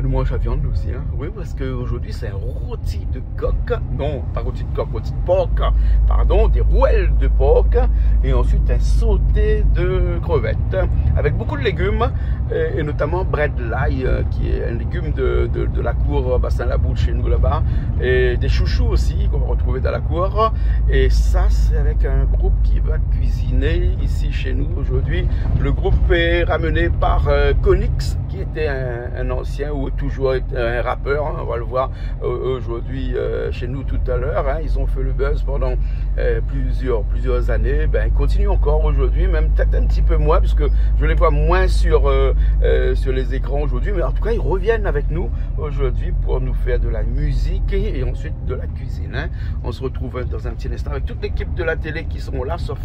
nous mangeons la viande aussi. Hein. Oui, parce qu'aujourd'hui, c'est un rôti de coq. Non, pas rôti de coq, rôti de porc. Pardon, des rouelles de porc. Et ensuite, un sauté de crevettes. Avec beaucoup de légumes. Et notamment bread l'ail, qui est un légume de la cour Bassin-la-Boule chez nous là-bas. Et des chouchous aussi, qu'on va retrouver dans la cour. Et ça, c'est avec un groupe qui va cuisiner ici chez nous aujourd'hui. Le groupe est ramené par Konix, qui était un ancien ou toujours un rappeur, hein, on va le voir aujourd'hui chez nous tout à l'heure. Hein, ils ont fait le buzz pendant plusieurs années. Ben, ils continuent encore aujourd'hui, même peut-être un petit peu moins, puisque je les vois moins sur les écrans aujourd'hui. Mais en tout cas, ils reviennent avec nous aujourd'hui pour nous faire de la musique et ensuite de la cuisine. Hein. On se retrouve dans un petit instant avec toute l'équipe de la télé qui sont là, sauf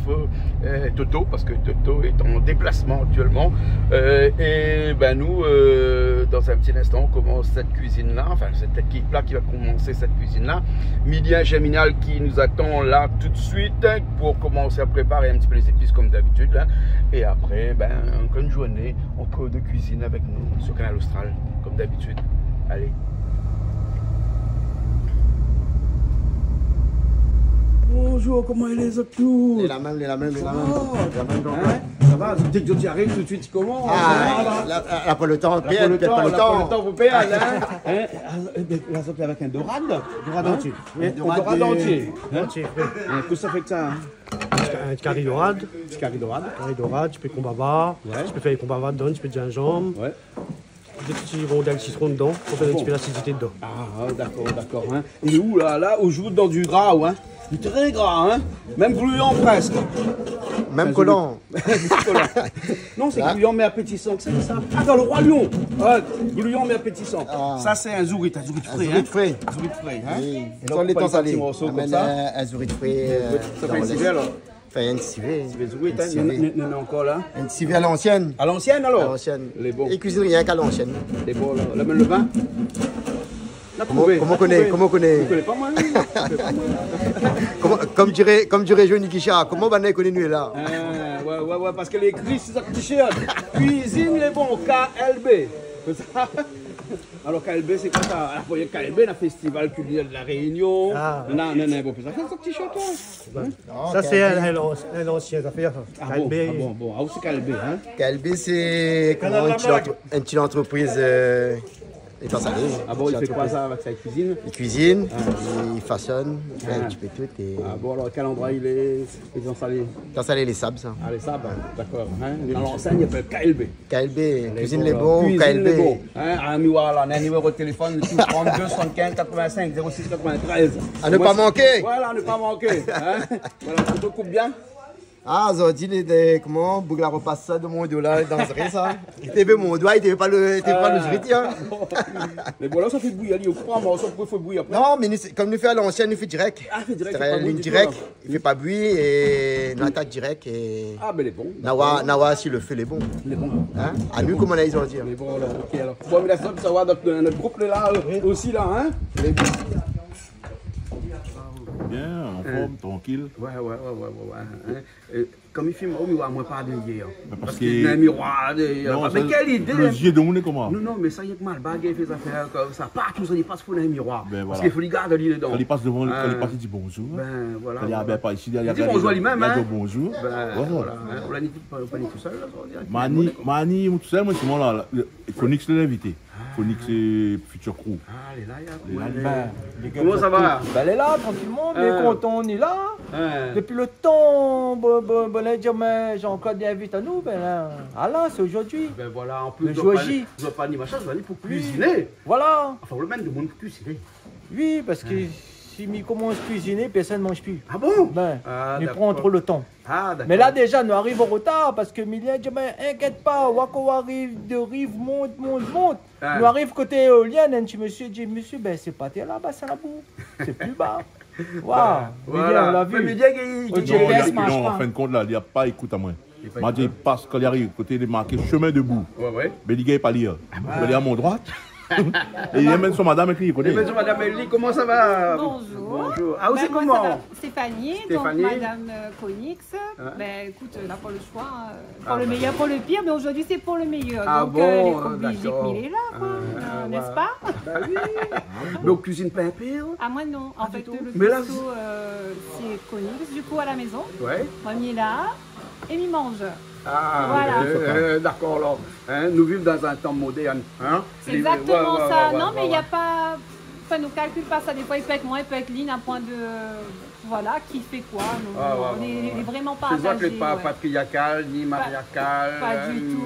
Toto, parce que Toto est en déplacement actuellement. Et ben nous, dans un petit instant, on commence cette cuisine-là, enfin cette équipe-là qui va commencer cette cuisine-là. Mylien Géminal qui nous attend là tout de suite pour commencer à préparer un petit peu les épices comme d'habitude. Et après, ben, encore une journée encore de cuisine avec nous sur Canal Austral, comme d'habitude. Allez. Bonjour, comment est les autres tout? La même. Ça va, dès que tu arrives tout de suite, comment? Là, pour le temps, Pour le temps, vous payez, hein? La soupe avec un dorade? Dorade entier. Dorade entier. Qu'est-ce que ça fait que ça? Un curry dorade. Curry dorade. Curry dorade, tu peux combava. Tu peux faire les combava dedans, tu peux de gingembre. Ouais. Des petits rondelles de citron dedans pour faire un petit peu d'acidité dedans. Ah, d'accord. Hein. Et où là, on joue dans du gras, hein? Du très gras, hein? Même gluant presque. Même collant. Non, c'est gluant mais appétissant, c'est ça. Ah, dans le Roi Lion. Gluant mais appétissant. Ah. Ça, c'est un zourit frais. Un zourit frais. Un zourit frais, hein? Oui. Et Sans les temps salés. Amène Un zourit frais. Ça fait un civet alors? Enfin, un civet. Il y en a encore là. Un civet à l'ancienne. À l'ancienne alors? À l'ancienne. Les bons. Ils cuisinent rien qu'à l'ancienne. Les bons, là. Là, le vin? Comment on connaît? Je connais pas moi. Comme dirait Johnny Guichard, comment on connaît nous là? Ouais, parce que les écrits, c'est ça que tu cuisine les bons, KLB. Alors KLB, c'est quoi ça? Il y a KLB, le festival culinaire de la Réunion. Non, bon, ça fait ça petit château. Ça, c'est un ancien affaire. Bon, ah, où c'est KLB, hein? KLB, c'est une petite entreprise étant salé. Ah bon, il fait quoi ça avec sa cuisine? Il cuisine, il façonne, il fait un petit peu tout. Et... Ah bon, alors quel endroit il est installé? Étant salé, les sables, ça. Ah, les sables, d'accord. Hein? Dans l'enseigne, il s'appelle KLB. KLB, cuisine les bons, Cuisine les KLB. bons. Hein? À Miwala, on a un numéro de téléphone, 32 75 85 06 93. À ne pas manquer. Voilà, à ne pas manquer. Hein? Voilà, tu te coupes bien? Ah, ils ont dit, comment, Bougla repasse ça de mon dos là, dans ça. Il t'avait mon doigt, il t'avait pas le juriti, hein. Mais bon, là, ça fait bouillir, il croit, mais ça peut bouillir après. Non, mais comme nous fait à l'ancienne, nous fait direct. Ah, fait direct. C'est une ligne directe, il fait pas bouillir et nous attaque direct et... Ah, mais les bons. Nawa, si le fait, les bons. Les bons. Hein? À nous, comment ils ont dit. Les bons, là, ok, alors. Bon, mais la ça va notre groupe là, aussi, là, hein. Les bons. Bien, en forme, tranquille. Ouais. Hein. Comme il filme, moi pas de hier. Parce qu'il y a un miroir. Mais quelle idée! Le yeux de mon comment? Non, mais ça y est que mal bagué fait affaire comme ça. Partout, ça y passe pour un miroir. Ben, parce qu'il faut les garder dedans. Quand il passe devant, quand il passe, il dit bonjour. Ben voilà. Quand il y a ben, pas ici, il y a dit bonjour lui-même, hein? Bonjour. Ben voilà. On l'a dit tout seul. Mani, tout seul, moi, c'est moi là. Konix l'invité. Konix et Future Crew. Ah, elle est là, Comment ça va? Ben, elle est là, tranquillement, bien content, on est là. Depuis le temps, mais Jean-Claude invite à nous, ben là, c'est aujourd'hui. Ben voilà, en plus, le jour J. Je ne pas ni machin, je vais aller pour cuisiner. Voilà. Enfin, le même de monde pour cuisiner. Oui, parce que si il commence à cuisiner, personne ne mange plus. Ah bon? Ben, il prend trop le temps. Ah, d'accord. Mais là, déjà, nous arrivons en retard parce que Mylien dit, mais inquiète pas, Wako arrive de rive, monte. Nous arrivons côté éolienne, et je me suis dit, monsieur, ben c'est pas là-bas, c'est là-bas. C'est plus bas. Waouh, Mylien, on l'a vu. Non, en fin de compte, là, il n'y a pas écoute à moi. Il m'a dit, passe quand il arrive, côté des marqués chemin debout. Ouais. Mais il n'y a pas lire. Il y a mon droite. Et il y a même son madame qui connaît. Bonjour Madame Elie, comment ça va? Bonjour. Bonjour. Ah, c'est Ben, moi, comment? ça va. Stéphanie, Stéphanie. donc Madame Konix. Ben écoute, on n'a pas le choix. Pour Ah, le bah. meilleur, pour le pire, mais aujourd'hui c'est pour le meilleur. Ah donc bon, les obligés d'accord. de miler là, quoi. N'est-ce pas? Bah oui. Donc cuisine pas un pire? Ah moi non. En fait, tout. le Mais là, cuistot, c'est Konix, du coup à la maison. Ouais. Moi, m'y là et m'y mange. Ah, Voilà. d'accord, alors. Hein, nous vivons dans un temps moderne. Hein? C'est Les- exactement ouais, ça. ouais, Non, ouais, mais ouais, il n'y a pas. Enfin, nous calcule pas ça. Des fois, il peut être moins, il peut être lean, à point de. Voilà, qui fait quoi. Nous, Ah, ouais, on ouais, est vraiment pas C'est ça que attachés, pas ouais. patriarcal, ni mariacal. pas du tout.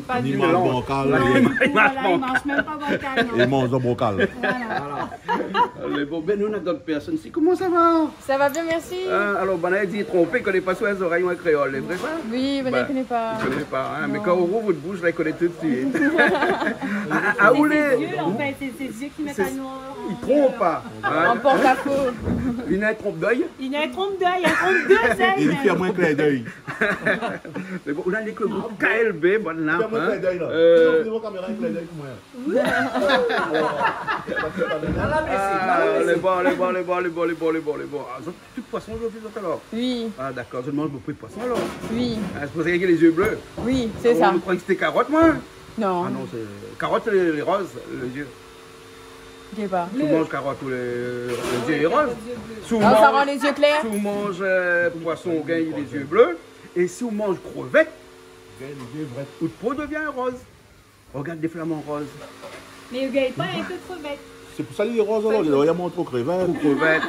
Pas Ni du mal tout. bancal. Non, et- du coup, voilà, il mange même pas bancal. Et non. mange un bocal. Voilà. Les bon, ben nous, on a d'autres personnes ici. Comment ça va? Ça va bien, merci. Alors, ben, elle dit trompé, connaît pas sur les oreilles en créole, c'est vrai ça? Oui, vous Bah, ne connaissez pas. Je connais pas, hein, mais Non. quand on ouvre votre bouche, je la connais tout de suite. Ah, où C'est ses les. yeux, en fait, c'est ses yeux qui mettent C'est- à noir. Il trompe pas. En porte-à-faux. Il a un trompe d'œil. Il a un trompe d'œil, un trompe deux Il ailes. fait moins clair d'œil. Mais bon, on a les que groupe KLB, bon là. Fais moins clair d'œil là. Euh, Fais moins caméra clair d'œil pour moi. les bons. Ah, tout de poisson aujourd'hui, donc alors. Oui, Ah, d'accord, je mange beaucoup de poisson alors. oui, Ah, c'est pour ça qu'il y a les yeux bleus. oui, c'est ça. Vous croyez que c'était carotte, moi? Non, Ah non, c'est. Carotte, les roses, les yeux. je sais pas. Tu manges carotte ou les yeux roses. Si vous Ah, ça rend mangez- les yeux clairs? si vous mangez poisson, vous gagnez les yeux bleus. Et si vous mangez crevette, votre peau devient rose. Regarde des flamants roses. Mais il gagne pas avec le crevette. C'est pour ça les roses alors. Il y a moins trop crevettes. Ou crevette.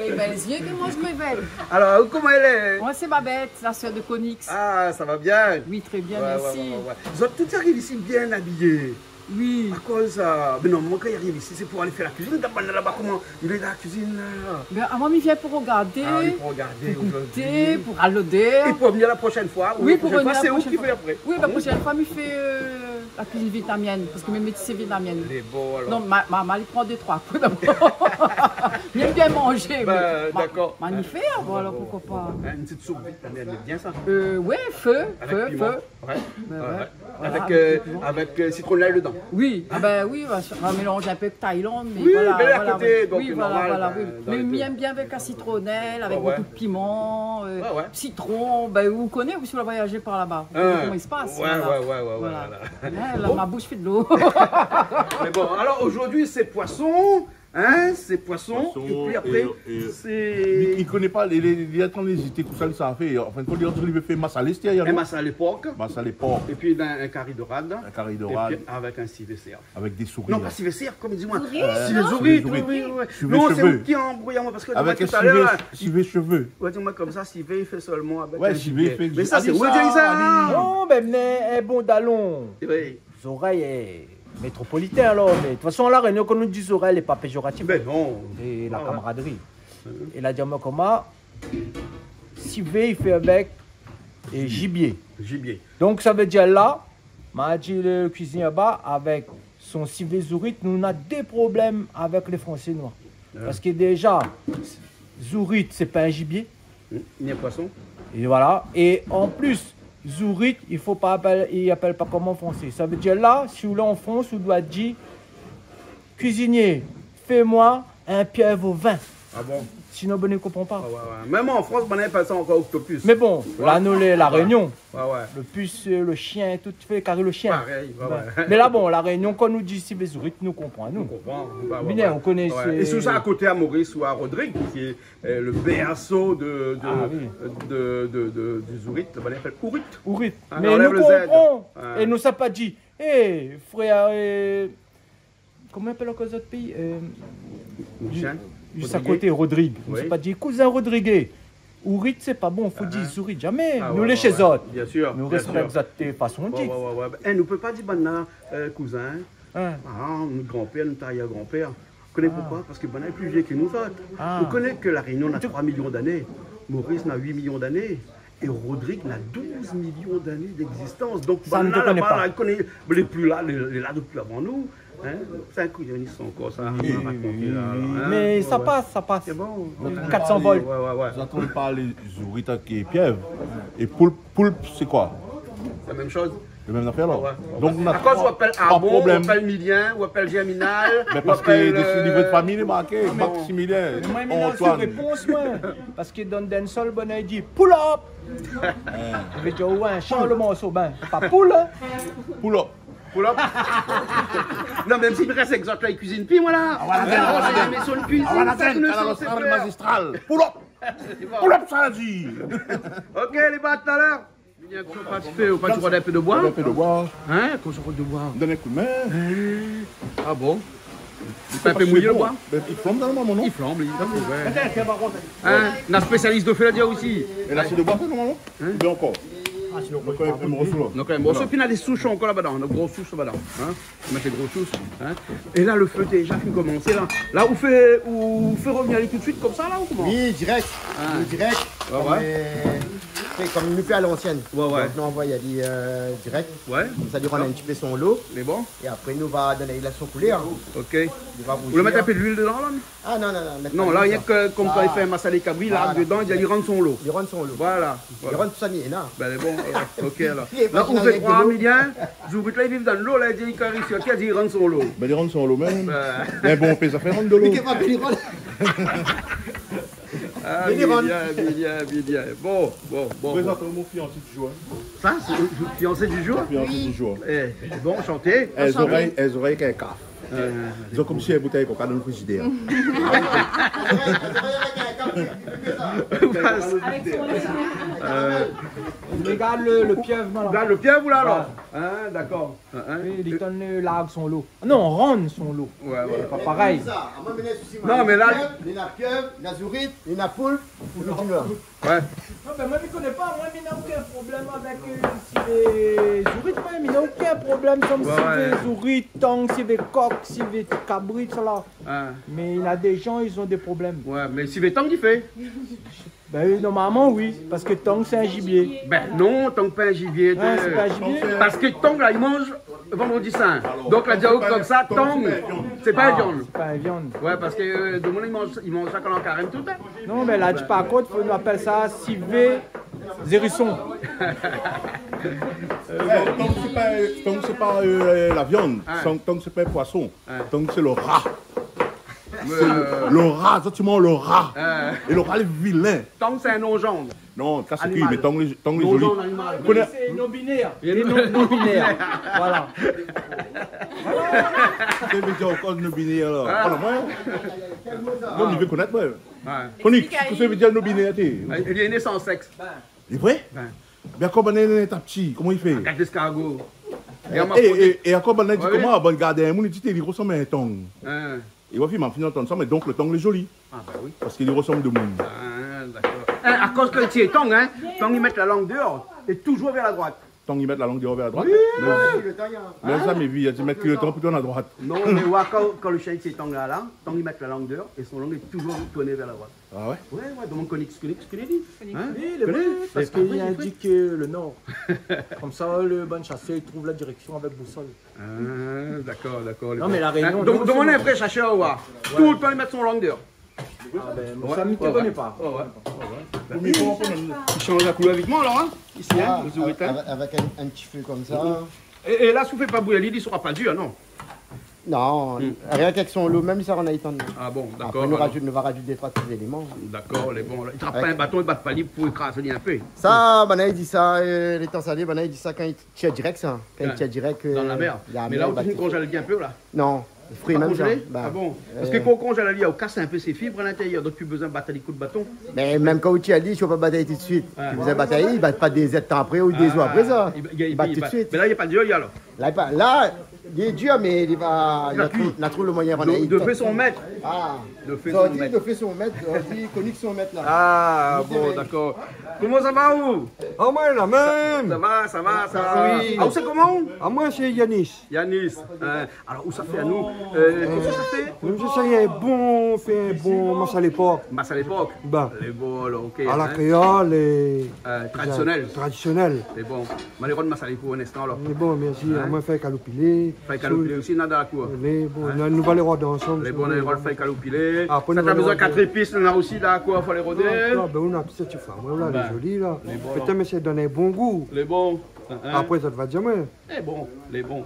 Il a les yeux qui mangent crevette. Alors, comment elle est? Moi, c'est Babette, la sœur de Konix. Ah, ça va bien. Oui, très bien, Ouais, merci. ouais. Vous êtes tous arrivés ici bien habillés. Oui. À cause ça. Mais non, moi quand il arrive ici, c'est pour aller faire la cuisine. D'abord là-bas, comment? Il est dans la cuisine là. Ben, avant, il vient pour regarder, Ah, il faut regarder pour goûter, aujourd'hui. pour alloder. Et pour venir la prochaine fois. Oui, la pour prochaine venir fois, la c'est où prochaine qui fois. fait après? Oui, la prochaine fois, il fait la cuisine vietnamienne, parce que mes métiers, c'est vietnamienne. Les beaux alors. Non, maman, il prend 2-3 coups d'abord. Il aime bien manger. Ben, d'accord. Magnifique, voilà, pourquoi pas. Hein, une petite soupe vietnamienne, elle est bien ça. Ouais, feu, Avec feu, piment. feu. Ouais. Ben Ouais, ouais. ouais. Voilà, Avec citronnelle dedans. Oui, ah ben oui, on va mélanger un peu de Thaïlande, mais Oui, voilà. mais à voilà, côté, oui. donc Oui, c'est voilà, normal, voilà, ben, oui. dans Mais les il deux. aime bien avec la citronnelle, avec Ouais, ouais. beaucoup de piment, Ouais. citron. Ben, vous connaissez, vous, si vous avez voyagé par là-bas. Vous Hein. connaissez comment il se passe. Ouais, voilà. ouais, Voilà. voilà. Ouais, là, ma bouche fait de l'eau. Mais bon, alors aujourd'hui c'est poisson, hein, c'est poisson, Poisson, et puis après et- c'est Il ne connaît pas, il est en train d'hésiter, tout ça, ça a fait. Enfin, quand il veut faire masse à l'est, il y a un massa à l'époque, masse à l'époque, et puis un carré dorade, un carré et dorade, puis avec un civet cerf. avec des souris. Non, là. pas civet cerf, comme dis-moi. Souris, Civet non zourite, Civet oui. Civet Non, c'est cheveux. vous qui embrouille moi, parce que Avec un tout à l'heure, civet cheveux. ouais, dis-moi comme ça, civet il fait seulement avec Ouais, un civet, gibier. il fait- Mais ça, c'est Allez, où ça, dire ça? allez. Non, mais est bon d'allons. Oui. Les oreilles est métropolitain alors, mais de toute façon, la réunion, quand nous dit oreilles, elle n'est pas péjorative. Ben non. Et la Ah ouais. camaraderie. Et la diamant comment Civet, il fait avec et gibier. Gibier. Donc ça veut dire là, m'a dit le cuisinier là-bas, avec son civet zourite, nous on a des problèmes avec les Français noirs. Parce que déjà, zourite, c'est pas un gibier. Il y a poisson. Et voilà. Et en plus, zourite, il faut pas appeler, il appelle pas comme en français. Ça veut dire là, si vous voulez en France, vous doit dire cuisinier, fais-moi un pieuvre au vin. Ah bon? Sinon, ben ne comprend pas. Ah ouais. Même en France, on appelle ça encore octopus. Mais bon, là, nous, la Réunion, Ouais, ouais. le puce, le chien, tout fait carré le chien. Pareil, ouais. Mais là, bon, la Réunion, quand nous dit civet zourite, nous comprenons. On Nous. comprend. Bah, Bien, on connaît ces- Et sous ça, à côté à Maurice ou à Rodrigue, qui est le berceau du Zourite, on l'appelle Ourit. Ourit. Ah, Mais on nous enlève le Z. comprenons. Ouais. Et nous, ça pas dit, hé, frère, comment on appelle encore autre pays Lucien. Juste à côté, Rodrigue. Nous, Oui. c'est pas dit cousin Rodrigue. Ourit, c'est pas bon, faut dire Zourit, jamais. Ah, nous, ouais, les ouais, chez ouais. autres. Bien sûr. Nous bien respectons sûr. cette façon de Ouais, dire. ouais. Eh, nous ne peut pas dire maintenant cousin. Hein. Ah, notre grand-père, notre arrière-grand-père. Vous connaissez pourquoi? Parce que Bana est plus vieux que nous autres. Ah. Vous connaissez que la Réunion a 3 millions d'années. Maurice n'a 8 millions d'années. Et Rodrigue n'a 12 millions d'années d'existence. Donc, Ça ne te Bana, connaît là-bas, pas. là, il connaît les plus là, les là depuis avant nous. Hein? C'est un coup de encore ça. on va raconter, là, hein. Mais Ouais, ça ouais. passe, ça passe. C'est bon. 400 volts. Ouais. Vous entendez parler zourite qui est pieuvre. Et poulpe, c'est quoi? C'est la même chose. Le même affaire là. Ouais. Donc, on a À cause on appelle pas Arbon, on problème. appelle Milien, on appelle Germinal. Mais on parce que appelle, des niveaux de famille, est marqué, non. Maximilien, Mais moi, il a Antoine. réponse, moi. Parce qu'il donne d'un seul bon, il dit pull up. Je vais dire, ouais, change le morceau, ben, pas pull up. Pull up. Pull up. Non, même s'il me reste exemple, là, il cuisine plus, voilà. J'ai la maison de cuisine. On va la ça, tête, le à la sens, c'est salle faire. magistrale. Pull up. Pull up, ça dit. Ok, les bats, tout à l'heure. Il y a qu'on participe au pas d'un peu de bois. Un peu de bois. Hein, qu'on se de bois. Donne un coup de main. Ah bon? C'est un peu mouillé le bois? Il flambe dans le moment, non? Il flambe, il flambe, ouais. Hein, un spécialiste de Féladia aussi. Et là, c'est de bois, c'est normalement? Bien encore. Ah, sinon, Donc, il y a un morceau là. Donc, bon, ce puis, il y a des souches encore là-bas, de gros souches là-bas. Hein? On met les gros souches. Hein? Et là, le feu déjà fait commencer là. Là, vous faites revenir aller tout de suite comme ça là ou comment? Oui, direct. Ah. Oui, direct. Ouais, Comme, ouais. comme il nous fait à l'ancienne. Ouais, ouais. Donc, nous, on envoie y aller direct. Ouais. Comme ça, on a un petit peu son lot. Mais bon, Et après, nous va donner la son coulée. Hein. ok. Il va Vous le mettez un peu d'huile dedans là? Ah non, non, non. mettre Non, pas là, de il y a ça. que comme quand il Ah. fait un massalé cabri, là, Voilà. dedans, il rentre son lot. Il rentre son lot. Voilà. Il Voilà. rentre tout ça, il est là. Ben, c'est bon, ok alors. Il est Là, pas on dans fait les 3 l'eau. millions, vous là, ils vivent dans l'eau, là, il dit qu'il ici, ok, il rentre son lot. Ben, ils rentrent sur l'eau même. Ben, Mais bon, on fait ça fait rendre de l'eau. Lui qui est pas venu, il rentre. Ah, Mais il rentre. bien. Bon. Présente mon fiancé du jour. Ça, c'est le fiancé du jour? Fiancé du jour. Eh, bon, chanter. Elles oreilles qu'elles caffent. Ils ont comme si elles bouteilles qu'on a dans le frigidaire. Regarde le pieuvre, là. Regarde le pied, vous là, alors? Hein, d'accord. Oui, il donne largue son lot. Ah non, on ronde son lot. Ouais. Pas pareil. Non, mais là- Il y a pieuvre, il y a zourite, il y a poule. Ouais. Non, mais moi, je ne connais pas. Moi, il n'a aucun problème avec les zourites. Moi, il n'a aucun problème comme Ouais, si ouais. les zourites, tant si les coqs, si les cabrites, ça là. Hein, Mais il y a des gens, ils ont des problèmes. ouais, mais si tant qu'il fait? Ben, normalement, oui. Parce que tong, c'est un gibier. Ben non, tant que pas un gibier. Ouais, c'est pas un gibier. Parce que tong, là, il mange vendredi saint. Donc, la diao comme ça, tong, c'est pas un viande. C'est pas un viande. Ouais, parce que de monde, il mange ça quand on carême tout le temps. Non, mais là, par contre, on appelle ça civet zérisson. Tant que c'est pas la viande, tant que c'est pas le poisson, tant que c'est le rat. Le rat, ça tu manges le rat. Et le rat, le vilain. Tong, c'est un nom jaune. Non, ça c'est cuit, Animal. mais tant les Non jolis. jaune animal. Vous connaissez- C'est non-binaire. Et non-binaire. Voilà. C'est déjà encore le binaire là. Voilà, moi. Non, il veut connaître, moi. Ouais. Conique, qu'est-ce que ça veut dire le binaire, t'es? Il est né sans sexe. Il est vrai? Bien, comment on est ta petit? Comment il fait? Quatre escargots. Et on m'a posé- Et encore, on a dit Ouais, comment on garde un monde, il ressemble à un tong. Hein. Et moi, il m'a fini d'entendre ça, mais donc le tong est joli. Ah, bah oui. Parce qu'il ressemble de monde. Ah, d'accord. Hein, à cause que le petit tong, hein, tong, ils mettent la langue dehors et toujours vers la droite. Tong, il met la langue dehors vers la droite. Le temps, il y a- Même ça, mes vies, il met le temps plutôt à la droite. Non, mais ouais, quand le chien est tong là, tong, ils mettent la langue dehors et son langue est toujours tournée vers la droite. Ah ouais? Ouais, dans mon connix, tu connais dit? Hein? Oui, il est vrai, parce C'est pas vrai, qu'il c'est indique le nord. Comme ça, le bon chasseur, il trouve la direction avec boussole. Ah, d'accord. Non, mais la Réunion, Donc, non, donc on c'est est un vrai chasseur au voir. Tout le temps, ils mettent son langue dehors. Ah ben, mon famille ne te connaît pas. Il change la couleur vite alors, hein? Ici, hein, le zourite, hein. Avec un petit feu comme ça. Et là, si vous ne faites pas bouillir, il ne sera pas dur, non? Non, rien qu'avec son lot, même ça, on a eu le temps de. Ah bon, d'accord. Après, nous va rajouter des trois petits éléments. D'accord, les bons. Ils ne pas un bâton, ils ne battent pas libre pour écraser un peu. Ça, Bana, il dit ça, les temps salés, Bana, il dit ça quand il tire direct, ça. Quand il tire direct. Dans la mer. Mais là, on congèle un peu, là. Non, il frit Pas même ça. congelé? Bah, Ah bon? Parce que quand on congèle, il casse un peu ses fibres à l'intérieur, donc plus besoin de battre des coups de bâton. Mais même quand tu as dit, je ne peux pas batailler tout de suite. Tu faisais batailler, il ne bat pas des temps après ou des jours après ça. Il bat tout de suite. Mais là, il n'y a pas de joli alors. Là, il est dur, mais il a trouvé le moyen. De fait son maître. Ah, De fait ça son dit maître. de fait son maître, on dit conique son maître là. Ah, bon, d'accord. Comment ça va, vous? Ah, moi, la même. Ça va. Oui. Ah, où c'est comment? Ah, moi, c'est Yanis. Yanis. Alors, où ça fait à nous? Qu'est-ce que ça fait? Même si ça y est, fait un bon masse à l'époque. Masse à l'époque. Ben, Les bons, alors, ok. à la hein. créole et. Traditionnel. Traditionnel. Les bons. Malheureusement, masse à l'époque, un instant, alors. Mais bon, merci. À moi, fait calopilé. Fait calopilé aussi, dans la cour. Les bons, nous allons les roder ensemble. Les bons, les rôles fait calopilé. Ah, Ça t'a besoin de 4 épices, on a aussi dans la cour, il faut les roder. Ah, ben, on a tout cette femme. Voilà, les jolies là. Peut-être, mais c'est donner bon goût. Les bons. Après, ça te va jamais. Les bons, les bons.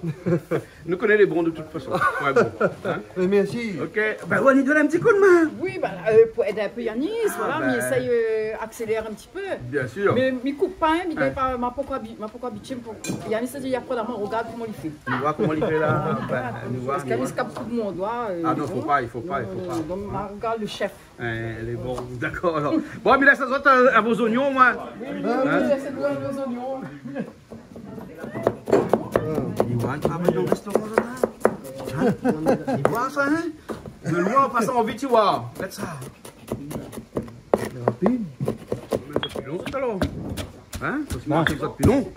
Nous connaissons les bons de toute façon. Ouais, bon. Hein? Mais merci. Ok. Ben, on lui donne un petit coup de main. Oui, bah, pour aider un peu Yanis, voilà, mais essaye accélérer un petit peu. Bien sûr. Mais il coupe pas, hein, mais il pas m'a pourquoi habitué pour Yanis a dit après d'abord regarde comment il fait. Tu vois comment il fait là. Parce qu'Yanis cap coupe mon doigt. Ah non, faut pas, il faut pas. Donc regarde le chef. Les bons, d'accord. Alors. Bon, mais là, ça se voit à vos oignons, moi. Oui, c'est de vos oignons. Iwan, travaille dans le restaurant là. Tu vois ça, hein? De loin, en passant en vite, tu vois. Faites ça. Rapide. C'est plus long, tout à l'heure. Hein? C'est marqué que ça plus long.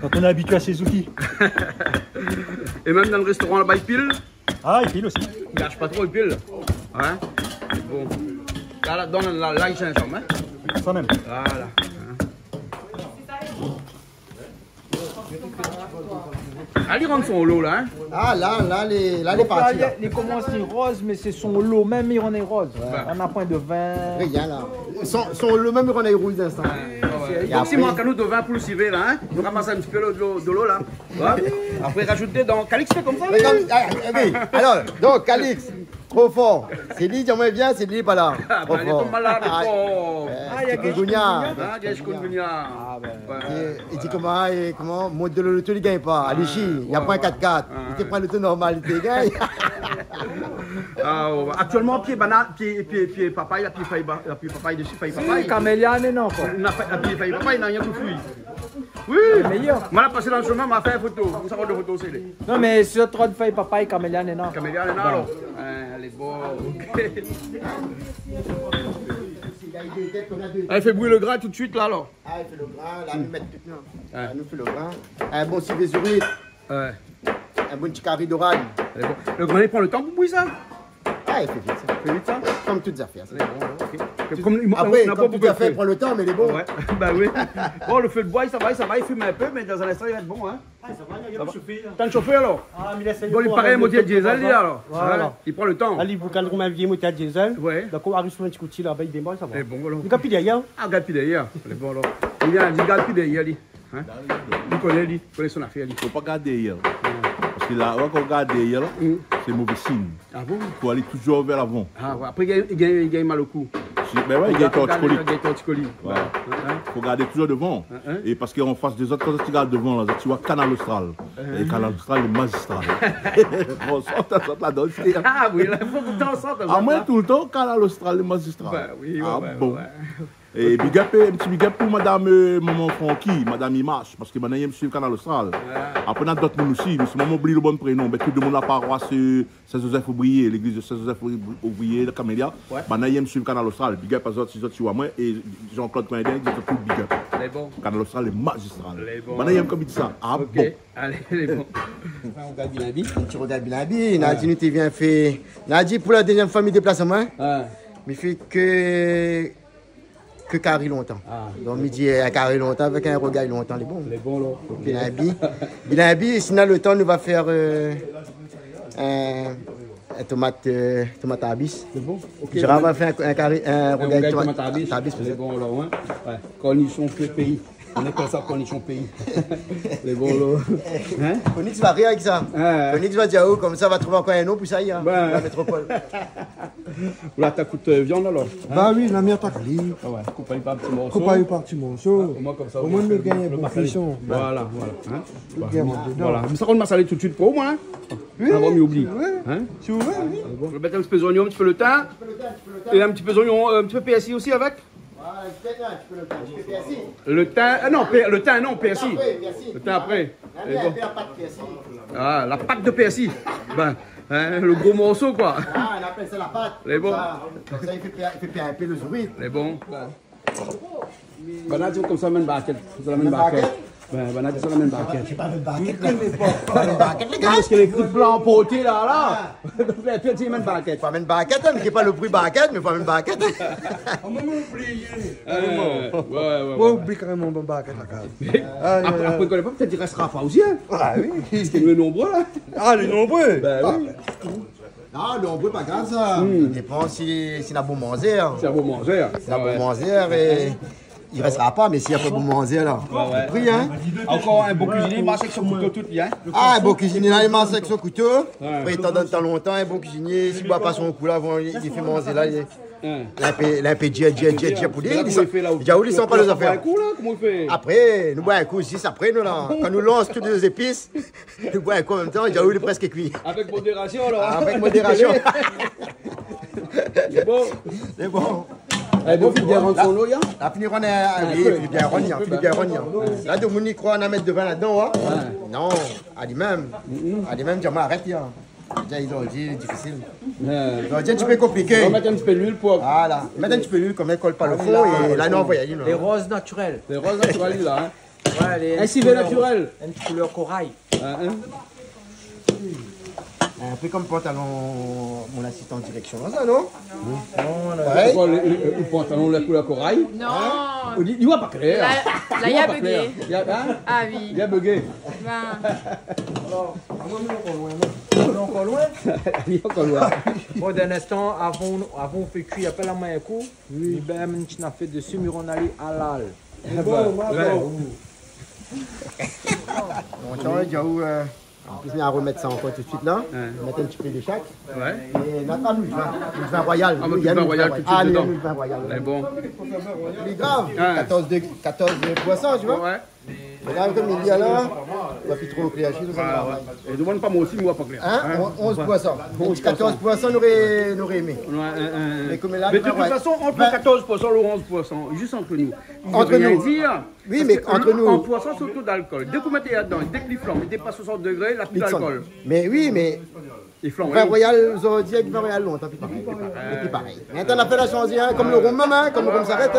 Quand on est habitué à ces outils. Et même dans le restaurant là-bas, il pile. Ah, il pile aussi. Il lâche pas trop, il pile. Hein? Bon. Là, il change, hein? Ça même. Voilà. Allez, rentre son lot là. Hein? Ah, là, les Donc là, parties. Là. il commence les roses, mais c'est son lot, même il en est rose. On a point de vin. Rien là. Le même qu'on a eu rouge d'instant. Donc, si manque à nous de vin pour le civet là, hein? Nous ramassons un petit peu de l'eau là. Ouais. Après, rajouter dans. Calix fait comme ça. Mais oui. Alors, donc, Calix, trop fort. C'est lui, j'aimerais bien, c'est lui pas là. Ah, Trop ben, il est fort. comme malade. Il y a Gounia. Ah, Gage Kungunya. Il dit comment, mode de l'auto, il gagne pas. Allez, il y a pas un 4x4. Il te prend l'auto normal, il te gagne. Actuellement, pied banane, pied papaye, la pied papaye dessus, faille Oui, papaye. Camélia, non, quoi. La pied faille papaye, il n'a rien pour fouiller. Oui, meilleur. moi, là, passé dans le chemin, m'a fait une photo. Vous savez de photo, c'est les. Non, mais sur 3 de feuilles papaye, Camélia, non. Camélia, elle est là, alors. Elle est bonne, ok. Elle fait bouillir le gras tout de suite, là, alors. Ah, il fait le grain, là, nous mettre tout là. Elle nous fait le grain. Un bon civet sur huile. Ouais. Un bon petit carré d'orade. Elle est bonne. Le grenadier prend le temps pour bouillir ça. Ah, il fait vite ça. Fait vite ça. Comme toutes les affaires. Ça. Après, Comme toutes les affaires, il prend le temps, mais il est bon. Ouais, bah oui. Bon, le feu de bois, ça va, il fume un peu, mais dans un instant, il va être bon, hein. Ah, ça va, il y a pas chauffé. T'as le chauffeur alors? Ah, mais là, c'est Bon, il paraît un moteur diesel, lui, alors. Voilà. Hein, il prend le temps. Allez, vous cadrez ma vieille moteur diesel. Ouais. Donc, on arrive sur un petit coup de là-bas, il démarre, ça va. Eh bon, alors. Le capi derrière. Ah, regarde puis derrière. Il est bon, alors. Il vient, il regarde puis derrière, lui. Hein? Il connaît son affaire, lui. Il ne faut pas regarder derrière. Parce que là, quand on regarde derrière, c'est mauvais signe. Ah bon? Il faut aller toujours vers l'avant. Ah, ouais. Après, il gagne mal au cou. Ben ouais, il y a un torticolis. torticolis. Voilà. Il faut regarder toujours devant. Et parce qu'en face des autres, quand tu regardes devant, là, tu vois Canal Austral. Et Canal Austral est magistral. Bon, sorte là-dedans. Ah oui, là, il faut que tu en sortes. Ah, moi, tout le temps, Canal Austral est magistral. Ben oui, ah ouais, bon. Ouais. Et un petit big up pour madame maman Francky, madame Imache, parce que maintenant il me suit le Canal Austral. Après, on a d'autres monde aussi, mais si maman oublie le bon prénom, ben, tout le monde la paroisse Saint-Joseph-Ouvrier, l'église de Saint-Joseph-Ouvrier, le Camélia, maintenant il me suit le Canal Austral. Big up à eux, si tu vois moi, et Jean-Claude Coindin, il dit tout big up. Les bons. Canal Austral est magistral. Les bons. Maintenant il aime comme il dit ça. Ah ok. bon. Allez, les bons. On regarde Bilabi. Tu regardes Bilabi. Nadi nous te vient faire. Nadi pour la deuxième fois, il déplace moi. Mais il fait que carré longtemps. Donc, midi à carré longtemps avec un regard longtemps. Les bons. Les bons, là. Bilabi, sinon le temps, nous va faire un tomate abis. C'est bon? Ok. Je vais faire un regard de tomate abis. C'est bon, là, ouais. Cornichon pays. On est comme ça, cornichon pays. Les bons, là. Hein? Onyx va rire avec ça. Onyx va dire, oh, comme ça, va trouver encore un nom pour ça, hein, la métropole. Là, t'as coûté viande alors? Bah oui, la mienne t'a calé. Ah ouais, coupe pas un petit morceau. Coupe par petit morceau. Au moins comme ça. Au moins, le gagne un bon frisson. Voilà. Hein? Voilà. Mais ça, on m'a salé tout de suite pour au moins. Oui. Avant, m'y oublie. Hein? Tu ouvres, oui. Je vais mettre un petit peu d'oignon, un petit peu le thym. Et un petit peu d'oignon, un petit peu PSI aussi avec. Le thym, non, PSI. Le thym après. Ah, la pâte de PSI. Ben, hein, le gros morceau quoi. Ah, on appelle ça la pâte. Les bons. Comme ça, il fait un peu le souris. Les bons. Ben là, comme ça, même baquette. Ça la même baquette. Ben là, ça la même baquette. C'est pas une baquette, pas une baquette, les gars. Parce que les coups de blanc potés là. Puis tu même baquette. Pas une baquette, mais qui n'est pas le prix baquette, mais pas une baquette. Ouais. Moi, oublie carrément mon bac à la case. Après, on connaît pas, peut-être il restera pas aussi. Ah oui. Parce qu'il y a nombreux là. Ah, les nombreux. Ben oui. Non, nombreux, pas grave ça. Ça dépend si on a beau manger. C'est à vous manger. Si on a beau manger et il restera pas, mais s'il y a pas pour manger là. Ouais. Pris, hein. Encore un bon cuisinier, il marche avec son couteau tout bien. Ah, un bon cuisinier là, il mange avec son couteau. Après, il t'en donne tant longtemps, un bon cuisinier. S'il boit pas son coup là, il fait manger là. Il a un peu jet pour dire. Ils sont pas les affaires. Après, nous boivons un coup juste après, nous là. Quand nous lançons toutes les épices, nous boivons un coup en même temps, Jaoul est presque cuit. Avec modération alors. Avec modération. C'est bon. C'est bon. Bon, Philippe Guéron, son lot, y'a? La Philippe Guéron, là, Dominique croit en mettre devant là-dedans, non, à lui-même, jamais arrête, déjà, ils ont dit difficile. Ils ont dit un petit peu compliqué. On va mettre un petit peu d'huile pour. Voilà, mettre un petit peu d'huile comme elle colle pas le fond, et là, nous, on voyage. Les roses naturelles. Les roses naturelles, là. Ouais, un civet naturel. Une couleur corail. Un peu comme pantalon, mon assistant de direction, ça, non? C'est quoi le pantalon, la couleur corail? Non. Il voit pas clair. Là, il y a bugué. Ah oui. Il y a bugué. Ben. On est encore loin. Il est encore loin. Bon, d'un instant, avant on fait cuire, appelle la main un coup. Oui, ben, on a fait dessus, mais on allait à l'al. On change, Jaou. En plus, on va remettre ça encore tout de suite là. Mettre un petit peu de chaque. Et Nathan, nous, le vin royal. Ah, mais le vin royal tout de suite dedans. Le vin royal. C'est bon. Il est grave. 14 poissons, tu vois. Mais là, comme il dit là, il va plus trop clair. Je ne demande pas moi aussi, moi pas clair. 11 poissons. 14 poissons, on aurait aimé. Mais de toute façon, entre 14 poissons et 11 poissons, juste entre nous. Entre nous. Dire, oui, mais entre nous. En poisson, surtout d'alcool. Dès que vous mettez là-dedans, dès que les flammes dépassent 60 degrés, là, plus d'alcool. Mais oui, mais. Les flammes. Vin royal, vous aurez dit avec vin royal longtemps, puis pareil. Maintenant, on a fait la chance, comme le rhum même, comme le rhum s'arrête.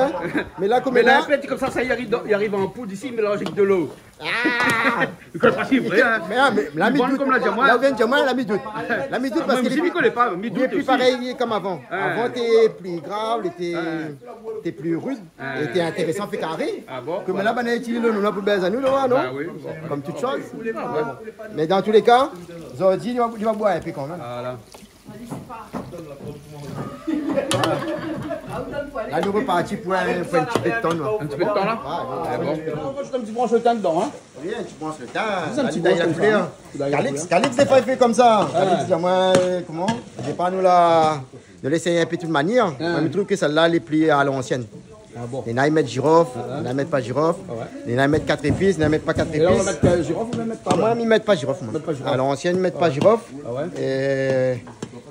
Mais là, comme mais là, comme ça, ça y arrive en poudre ici, mélangé avec de l'eau. Ah! C'est pas si vrai, hein? Mais la mi-doute, là où vient diamant, la mi-doute. La mi-doute parce qu'il est plus pareil comme avant. Avant, t'es plus grave, t'es plus rude, et t'es intéressant, fait carré. Comme là, on a utilisé le nom pour baiser à nous, non? Comme toute chose. Mais dans tous les cas, Zordi, il va boire un peu quand même. Voilà. Là, nous repartis pour un petit peu de temps. Un petit peu de temps là? Bon. Juste un petit branche le temps dedans, hein? Oui, tu branches le temps. C'est un petit branche le temps. Calix, c'est pas fait comme ça. Calix, moi, comment? J'ai pas nous là de l'essayer un peu de toute manière. Mais je trouve que celle-là, elle est plus à l'ancienne. Les nains mettent girofle, les nains mettent pas girofle, les nains mettent 4 épices, les nains mettent pas 4 épices. Et là, on va mettre girofle ou on va mettre pas? Moi, ils mettent pas girofle. À l'ancienne, ils mettent pas girofle.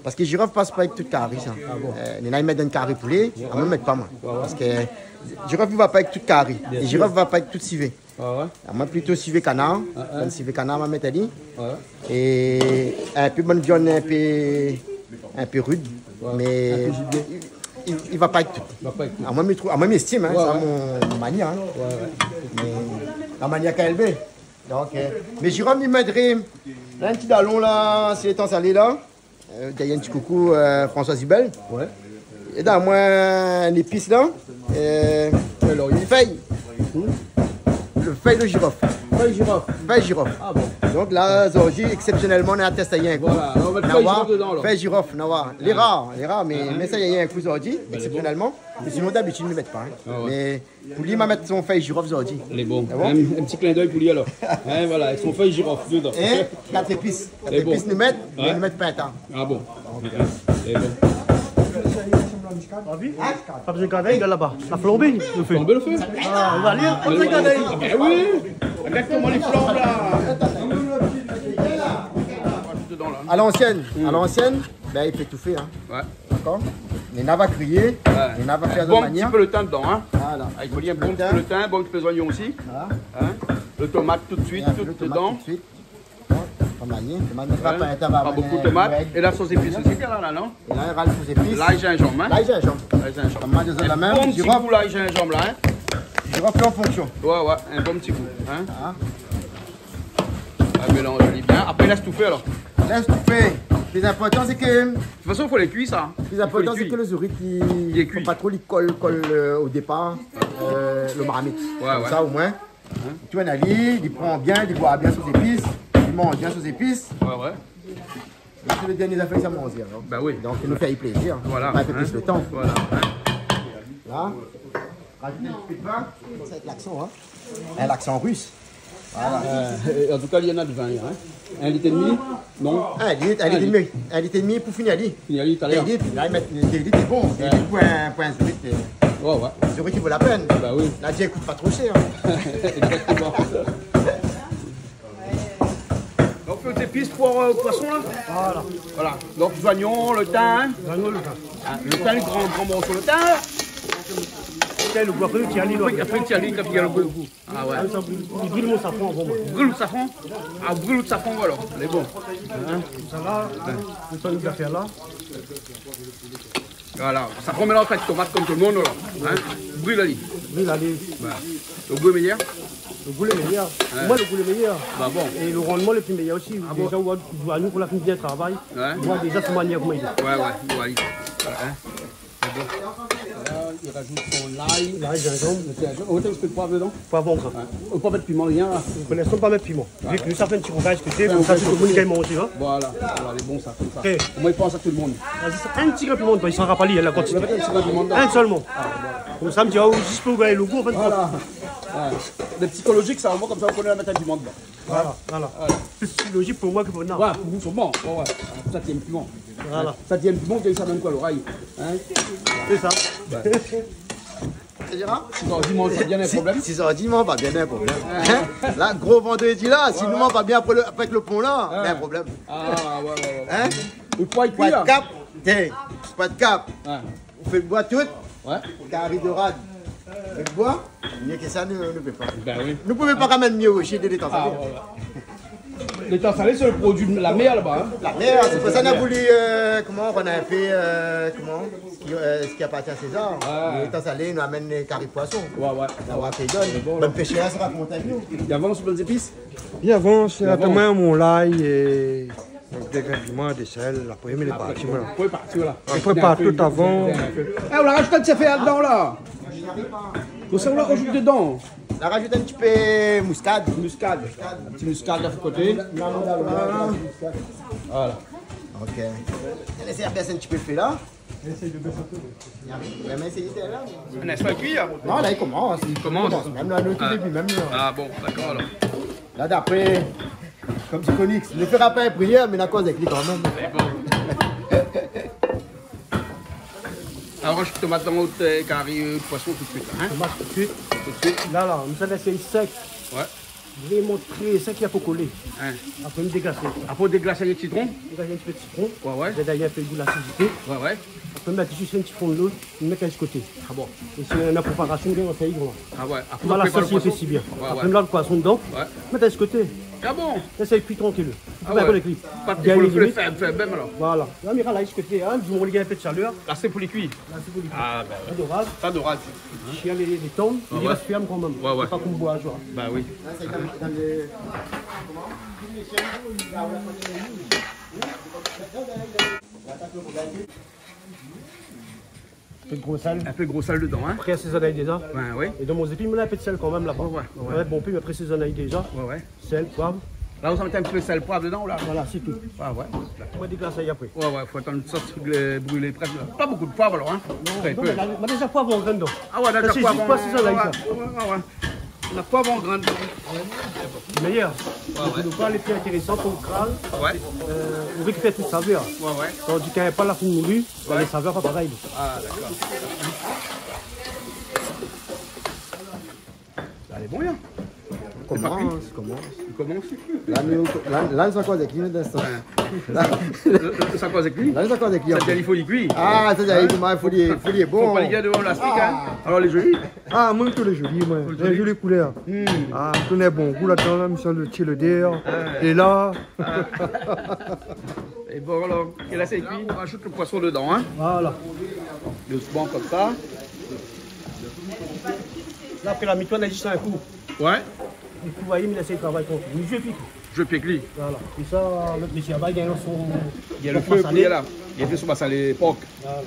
Parce que girofle passe pas avec toute carré, ça. Les nains mettent un carré poulet, moi, ils mettent pas moi. Parce que girofle, il va pas avec toute carré. Et girofle va pas avec toute civet. Moi, plutôt civet canard. Civet canard, ma mettre dit. Et un peu bonne viande, un peu rude. Mais il va pas être tout. À moi, je m'estime, hein, c'est mon manière. Mais la manière KLB. Donc, mais Jérôme, il m'aiderait. Là, un petit ballon là, c'est les temps salés là. Derrière un petit coucou, François Zibel. Et dans moi, un épice là. Une feuille. Le feuille de girofle. Feuille girofle. Ah bon. Donc là, aujourd'hui, exceptionnellement, on a testé un coup. Voilà, on va mettre feuille girofle dedans alors. Feuille girofle, les rares, mais ça, il y a un coup aujourd'hui, exceptionnellement. Mais sinon, d'habitude, ils ne le mettent pas. Mais pour lui, il va mettre son feuille girofle aujourd'hui. Il est bon. Un petit clin d'œil pour lui alors. Voilà, avec son feuille girofle dedans. Et 4 épices. 4 épices nous mettent, mais ils ne mettent pas un temps. Ah bon. Il est bon. Pas besoin de canaille là-bas. La flambée, le feu. Flambé le feu? Ah, on va lire, pas besoin de canaille. Eh oui! Exactement les flambes là! À l'ancienne, ben, il fait tout faire. Hein. D'accord? Les nains va crier, les nains va faire de manière. Un petit peu le thym dedans. Hein. Voilà. Il faut dire un bon petit peu le thym, bon petit peu d'oignon aussi. Voilà. Hein. Le tomate tout de suite, tout dedans. Tout de suite. On va manier. Pas beaucoup de tomates. Et la sauce épice aussi, là, non? Et là, il râle sous épices. L'ail gingembre. Hein? L'ail gingembre. Un bon petit goût l'ail gingembre là. Hein? Girofle en fonction. Ouais, un bon petit goût. Hein? Mélange bien. Après, laisse tout faire alors. Laisse tout faire. Le plus important, c'est que. De toute façon, il faut les cuire ça. Le plus important, c'est que le zurich, il ne faut pas trop, il colle au départ le marmite. Comme ça, au moins. Tu vois, Nali, il prend bien, il boit bien sous épices, il mange bien sous épices. Et c'est le dernier affaire, ça mange. Bah oui. Donc, il nous fait plaisir. Voilà. On va un peu plus le temps. Voilà. Là. Rajoutez un petit peu de vin. Ça va être l'accent, hein. L'accent russe. Voilà. En tout cas, il y en a de vin. Hein. 1,5 litre? Non. 1 litre, 1,5 litre. 1,5 litre pour finir. Finir tout à l'heure. 2 litres, là, ils mettent 2 litres, c'est bon. 2 litres pour un Zurich. Ouais, ouais. Zurich, il vaut la peine. Bah oui. La bière coûte pas trop cher. Exactement. Donc, les épices pour poisson là. Voilà. Voilà. Donc, l'oignon, le thym. L'oignon, le thym. Le thym, le grand morceau de thym. Le bois cru qui a l'île. Après, tu as l'île, il y a le goût. Ah ouais. Il brûle mon safran avant moi. Brûle le safran. Ah, brûle le safran, voilà. Elle est bon. Hein? Ça là, le temps de faire là. Voilà. Safran mélange avec tomate comme tout le monde là. Hein? Brûle la ligne. Brûle la ligne. Voilà. Le goût est meilleur. Le goût est meilleur. Pour moi, le goût est meilleur. Bah bon. Et le rendement le plus meilleur aussi. Ah déjà, bon? on voit nous pour la fin bien travail. Ouais. On voit déjà son manière comment il est. Ouais, ouais. Ouais. Voilà, hein? C'est bon. Là, il rajoute son l'ail. L'ail, gingembre. On va mettre un peu de poivre dedans. Poivron gras. On ne peut pas mettre piment, rien là. Pour l'instant, pas mettre piment. Vu que nous savons un petit rouage que c'est, comme ça, tout le monde qui mange. Voilà, voilà, les bons ça, comme ça. Okay. Moi, il pense à tout le monde. Un petit peu de piment, il ne s'en rappelle pas, la quantité. Un seulement. Comme ça, me dit, oh, juste pour gagner le goût, en fait. Voilà. Ouais. Les psychologiques, ça, moi, comme ça, on connaît la mettre un piment dedans. Voilà, voilà. Plus psychologique pour moi que pour nous. Ouais, pour vous, c'est bon. Ouais, ouais. Ça tient le piment. Voilà. Ça tient le piment, qu'il ça même quoi, l'oreille. Hein? C'est ça. Ça dira 6h dimanche, pas bien un problème. 6h dimanche, pas bien un problème. Hein? Là, gros vendredi là, si nous ne pas bien avec le pont là, il y a un problème. Ah, ouais, ouais. Hein? Le poids, il cuit Pas là. de cap, pas de cap. Ouais. On fait le bois tout, Ouais. carré de rade. Le bois, mieux que ça, nous ne peut pas. Ben oui. Nous ne pouvons pas ramener mieux chez des temps. Ah, ouais, ouais. Les temps salés, c'est le produit de la mer là-bas. Hein. La mer, c'est pour ça qu'on a voulu, comment on a fait, ce qui appartient à César. Ouais. Les temps salés, nous amène les carrés poissons. Ouais, ouais. La voie qui donne. Bonne pêcheur sera content avec nous. Il avance sur les épices. Il avance, il attend mon l'ail et des piments, des sels, après il est parti. On peut partir là. On prépare tout avant. Eh, on l'a rajouté un petit fait là-dedans là. Donc ça, on l'a rajouté dedans. On a rajouté un petit peu muscade. Muscade. Un petit muscade de côté. Voilà. Ok. Laissez baisser un petit peu le feu là. Essaye de baisser un peu. Même essayer là. On a pas cuire. Non, là il commence. Il commence. Même là, le tout début, même là. Ah bon, d'accord alors. Là d'après, comme tu connais, ne fera pas une prière, mais la cause avec lui quand même. C'est bon. Alors je tomate dans l'autre carré poisson tout de suite. Hein? Tomate tout de suite. Tout de suite. Là, là, on laisse sec. Ouais. Vraiment très sec, il a faut coller. Hein? Après, on déglacer. Après déglacer les citrons. Dégager un petit peu de citron. Ouais, ouais. J'ai d'ailleurs fait le goût de l'acidité. Ouais, ouais. Après, on met juste un petit fond de l'eau, on met à ce côté. Ah bon. Et si on a une préparation, on fait ygre. Ah ouais. Après, Voilà, on prépare ça, le il fait poisson. si bien. Ouais, Après, ouais. on met le poisson dedans, Ouais. mettre à ce côté. Ah bon. Laisse le cuit tranquille. Ah ouais. Avec les Pas de Bien pour le limite. faire même alors. Voilà. Là, Mira, là, ce côté, hein, du moment où il y a un peu de chaleur. Là c'est pour les cuits. Là, c'est pour les Ah ben Pas d'orage. pas d'orage. Chien les tombes, il ouais. reste ferme quand même. Ouais, ouais. C'est pas comme bois, genre. Bah oui. Un peu de gros sel. Un peu gros sel dedans, hein. Après, assaisonner déjà. Ben oui. Et dans mon épi, on met un peu de sel quand même là-bas. Ouais, On va être bon peu, mais après, assaisonner déjà. Ouais, ouais. Sel, poivre. Là, vous en mettez un peu de sel poivre dedans ou là? Voilà, c'est tout. Ah ouais. On va déglacer après. Ouais, ouais, faut attendre ça brûler presque. Pas beaucoup de poivre alors, hein? Très Non, peu. mais on a déjà poivre en grain dedans. Ah ouais, là, Là, la c'est poivre juste en pas si ça, là, ouais, ouais. La poivre en grain. C'est meilleur. Ouais, ouais. Donc, pas les plus intéressants pour le crâne. Ouais. On récupère toute saveur. Ouais, ouais. Tandis qu'il n'y a pas la fine moulue, les saveurs pas pareilles. Ah, d'accord. Ça allait bon, bien. Commence. Il commence. Là, nous encore des clients d'instant. Ça cause avec lui. Là, nous encore des clients. Ça dit il faut y cuire. Ah, ça dit, il faut les Faut bon. pas les gars devant la stick, hein. Alors les jolis. Ah, moi, tous les jolis, moi. Les jolies couleurs. Ah, tout est bon goût là-dedans, là, monsieur le petit le dire. Et là, Et bon alors, et là c'est cuit, on rajoute le poisson dedans, hein. Voilà. Doucement comme ça. Là, après la mitoine, elle a juste un coup. Ouais. Du coup, vous voyez, il essaie de travailler contre lui. Je pique. Je pique lui. Voilà. Et ça, l'autre monsieur là-bas, il y a son. Il y a le feu, il y a là. Il y a le feu sur ma salle époque. Voilà.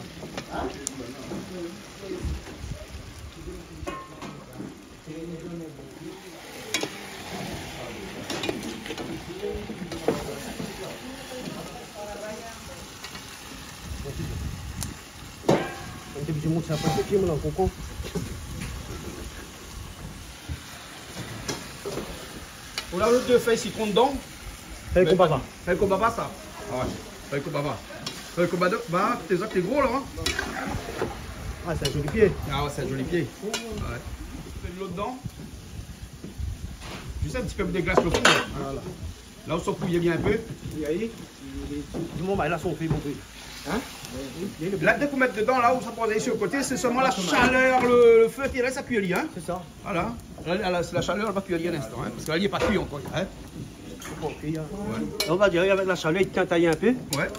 Un petit monte, c'est un peu petit, mais là, on comprend. On a l'autre de feuilles citron dedans. Feuille qu'on baba. Feuille qu'on baba, ça. Ouais. Feuille qu'on baba. Feuille qu'on baba, t'es ça, t'es gros là. Hein. Ah, c'est un joli pied. Ah ouais, c'est un joli pied. Ouais. Fais de l'eau dedans. Juste un petit peu de glace le fond. Voilà. Là où ça couille bien un peu. Du moment, là, son fait bon peu. Hein? Là, dès qu'on met dedans, là où ça prend sur le côté, c'est seulement la chaleur, le feu qui reste à cuire. Hein? C'est ça. Voilà. La chaleur, elle va cuire un instant. Hein? Parce que là, il n'est pas cuit encore. Hein? Ouais. On va dire, avec la chaleur, il tient tailler un peu. Ouais.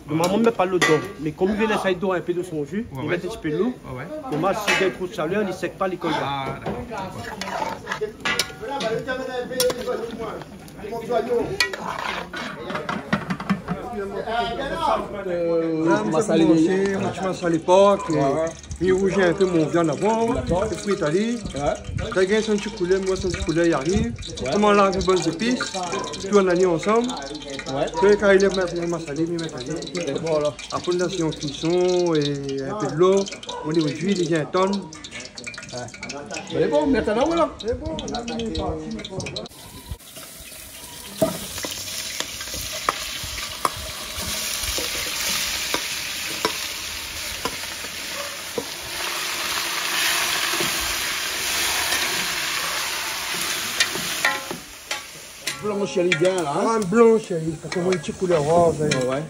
Le maman ne met pas l'eau dedans. Mais comme il veut laisser d'eau un peu de son jus, il met un petit peu de l'eau. Ouais. Comme ça, s'il y a trop de chaleur, il ne sec pas les cols. Ah, d'accord. On va saler à l'époque. Il rougeait un peu mon viande avant. Et puis étalé. T'as gagné son petit poulet, moi son petit poulet, il arrive. On m'enlève les bonnes épices. Puis on allie ensemble. Puis quand il est prêt, on m'a salé, il m'a salé. Après on a fait en cuisson et un peu de l'eau. On est réduit, il y a un tonne. C'est bon, maintenant voilà. C'est bon, Blanche, elle est bien là. Hein? Blanche, parce que moi, une petite couleur rose. Ouais.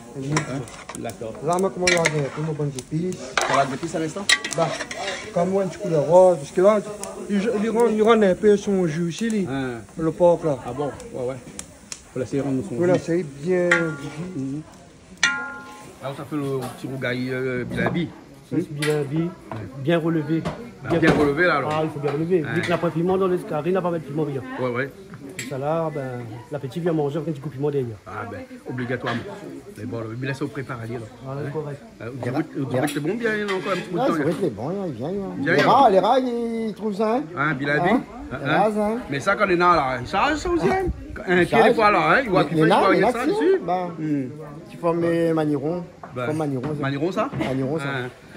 D'accord. Là, moi, comment on va regarder un peu bonnes épices. Ça va d'épices à l'instant? Bah, comme moi, une petite couleur rose. Parce que là, il rend un peu son jus ici, le porc là. Ah bon? Ouais. Faut laisser rendre son jus. Faut laisser bien. Là, ça fait le petit rougail bilabi. Bilabi, bien relevé. Bien relevé là alors. Ah, il faut bien relever. Vu qu'il n'a pas de piment dans l'escargot, il n'a pas de piment rien. Ouais. Ça là, ben, l'appétit vient manger avec un petit coup de piment derrière. Ah ben, obligatoirement. Mais bon, il laisse au préparer là. Ah, c'est correct. Vous trouvez que c'est bon bien encore un petit bout de Ah, temps? c'est vrai que c'est bon, il vient. Bien, Les rats, ils trouvent ça. Hein? Hein, bilabi? Hein? Mais ça, quand on est là, il charge ça aussi. Un pied des fois là, hein? Il voit qu'il faut ça dessus. Tu formes Maniron. Maniron ça? Maniron ça.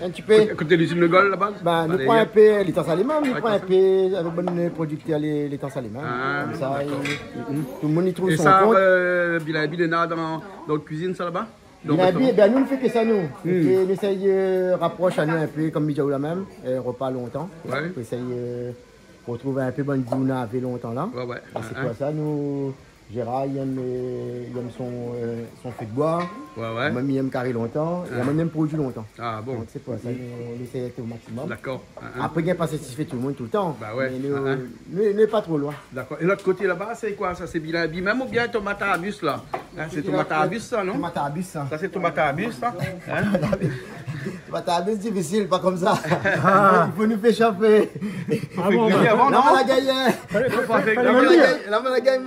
Un petit peu. Côté l'usine de Gaulle là-bas? Ben, nous prenons un peu l'étang aliments, nous prenons un peu avec bonne producteur l'étang aliments. Comme ça, tout le monde y trouve son compte. Et ça, Bilabi, il est dans la cuisine ça là-bas? Bilabi, ben nous ne faisons que ça nous. On essaye de rapprocher à nous un peu comme Midjaou là même, repas longtemps. On essaye de retrouver un peu bonne goût avec longtemps là. C'est quoi ça, nous. Gérard, il aime son feu de bois. Même il aime carré longtemps. Il aime même produit longtemps. Ah bon. Donc c'est pour ça qu'on essaie d'être au maximum. D'accord. Après, il n'y a pas satisfait tout le monde tout le temps. Bah ouais. Mais n'est pas trop loin. D'accord. Et l'autre côté là-bas, c'est quoi? Ça, c'est bilabi même ou bien tomate à bus là? C'est tomate à bus ça, non? Tomate à bus ça. Ça, c'est tomate à bus ça? Tomate à bus difficile, pas comme ça. Il faut nous faire chauffer. Ah bon, avant, non? La malagaille,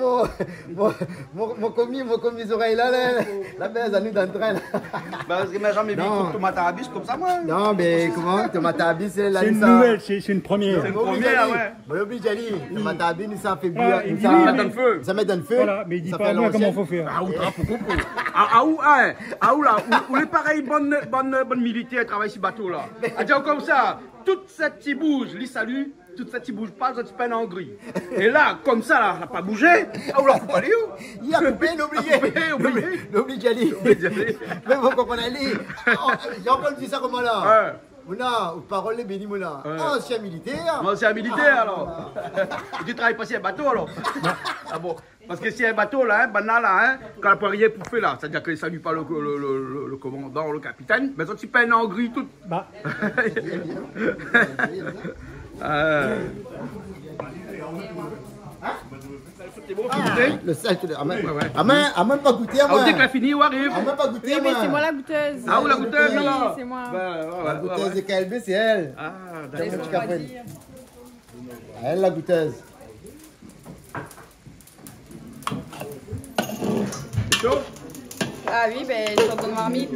mon commis les oreilles là, la baisse à nous dans le train. Parce que j'ai jamais vu une tomate à bus comme ça, moi. Non, mais comment? Tomate à bus, c'est une nouvelle, c'est une première. C'est une première, ouais. Bon, obligé d'aller. Tomate à bus, ça fait bouillir. Ça met dans le feu. Ça met dans le feu. Voilà, mais il dit pas moi comment il faut faire. Ah où là? Où les pareils bonnes militaires travaillent sur bateau là? À dire comme ça, toute cette qui bouge, les salue. Toute cette qui bouge pas, ça te peine en gris. Et là, comme ça, là, ça n'a pas bougé. Ah, on l'a faut pas aller où? Il a coupé, l'obligé d'aller. Mais vous comprenez, j'ai encore dit ça comment là? Mouna, parole béni Mouna. Ancien militaire. Ancien militaire alors. Tu travailles pas sur un bateau alors? Ah bon. Parce que si un bateau là, banal là, quand la poirier pour faire là, c'est-à-dire qu'il ne salue pas le commandant, le capitaine, mais ça tu peines en gris tout. Bah. Le sel, tu l'as. Même pas goûté à moi. Dès que la fini, où arrive? Même pas goûté à moi. Oui, mais c'est moi la goûteuse. Ah, où la goûteuse là? C'est moi. La goûteuse de KLB, c'est elle. Ah, d'accord. Elle, la goûteuse. C'est chaud? Ah oui, ben, je suis dans le marmite.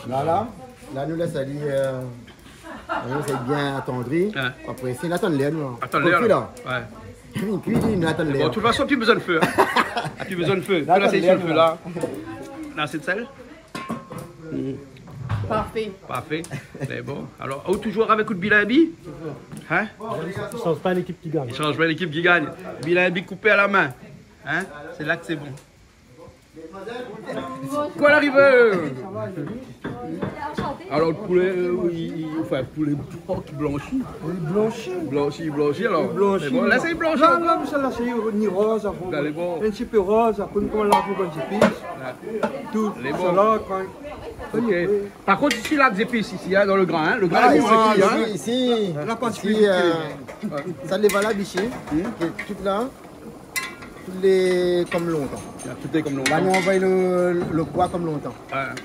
Là, nous laisse aller. On laisse bien attendri. Après, c'est l'attendre l'air, nous. Attendre l'air. Là. Ouais. Une cuisine, nous attendre l'air. Bon, de toute façon, tu as besoin de feu. Tu as besoin de feu. Là, c'est sur le feu là. Là, c'est de sel. Parfait. Parfait. C'est bon. Alors, toujours avec coup de bilambi? Hein? Il ne change pas l'équipe qui gagne. Il change pas l'équipe qui gagne. Bilambi coupé à la main. Hein? C'est là que c'est bon. Quoi l'arrivée? Alors le poulet, enfin poulet blanchi. Blanchi alors. Blanchi. Bon, là c'est blanchi. Là, celle-là, c'est ni rose, Là, les bons. un petit peu rose, après, on l'a pour bonnes épices. Tout, Les bons. celle-là, quand... Ok. Par contre, ici, là, des épices, ici, hein, dans le grain. Hein. Le grain est bon, hein. Ici, La particularité. ça les valable ici, tout là, tous les comme longtemps. Tout est comme Là, nous longtemps. envoie le poids comme longtemps.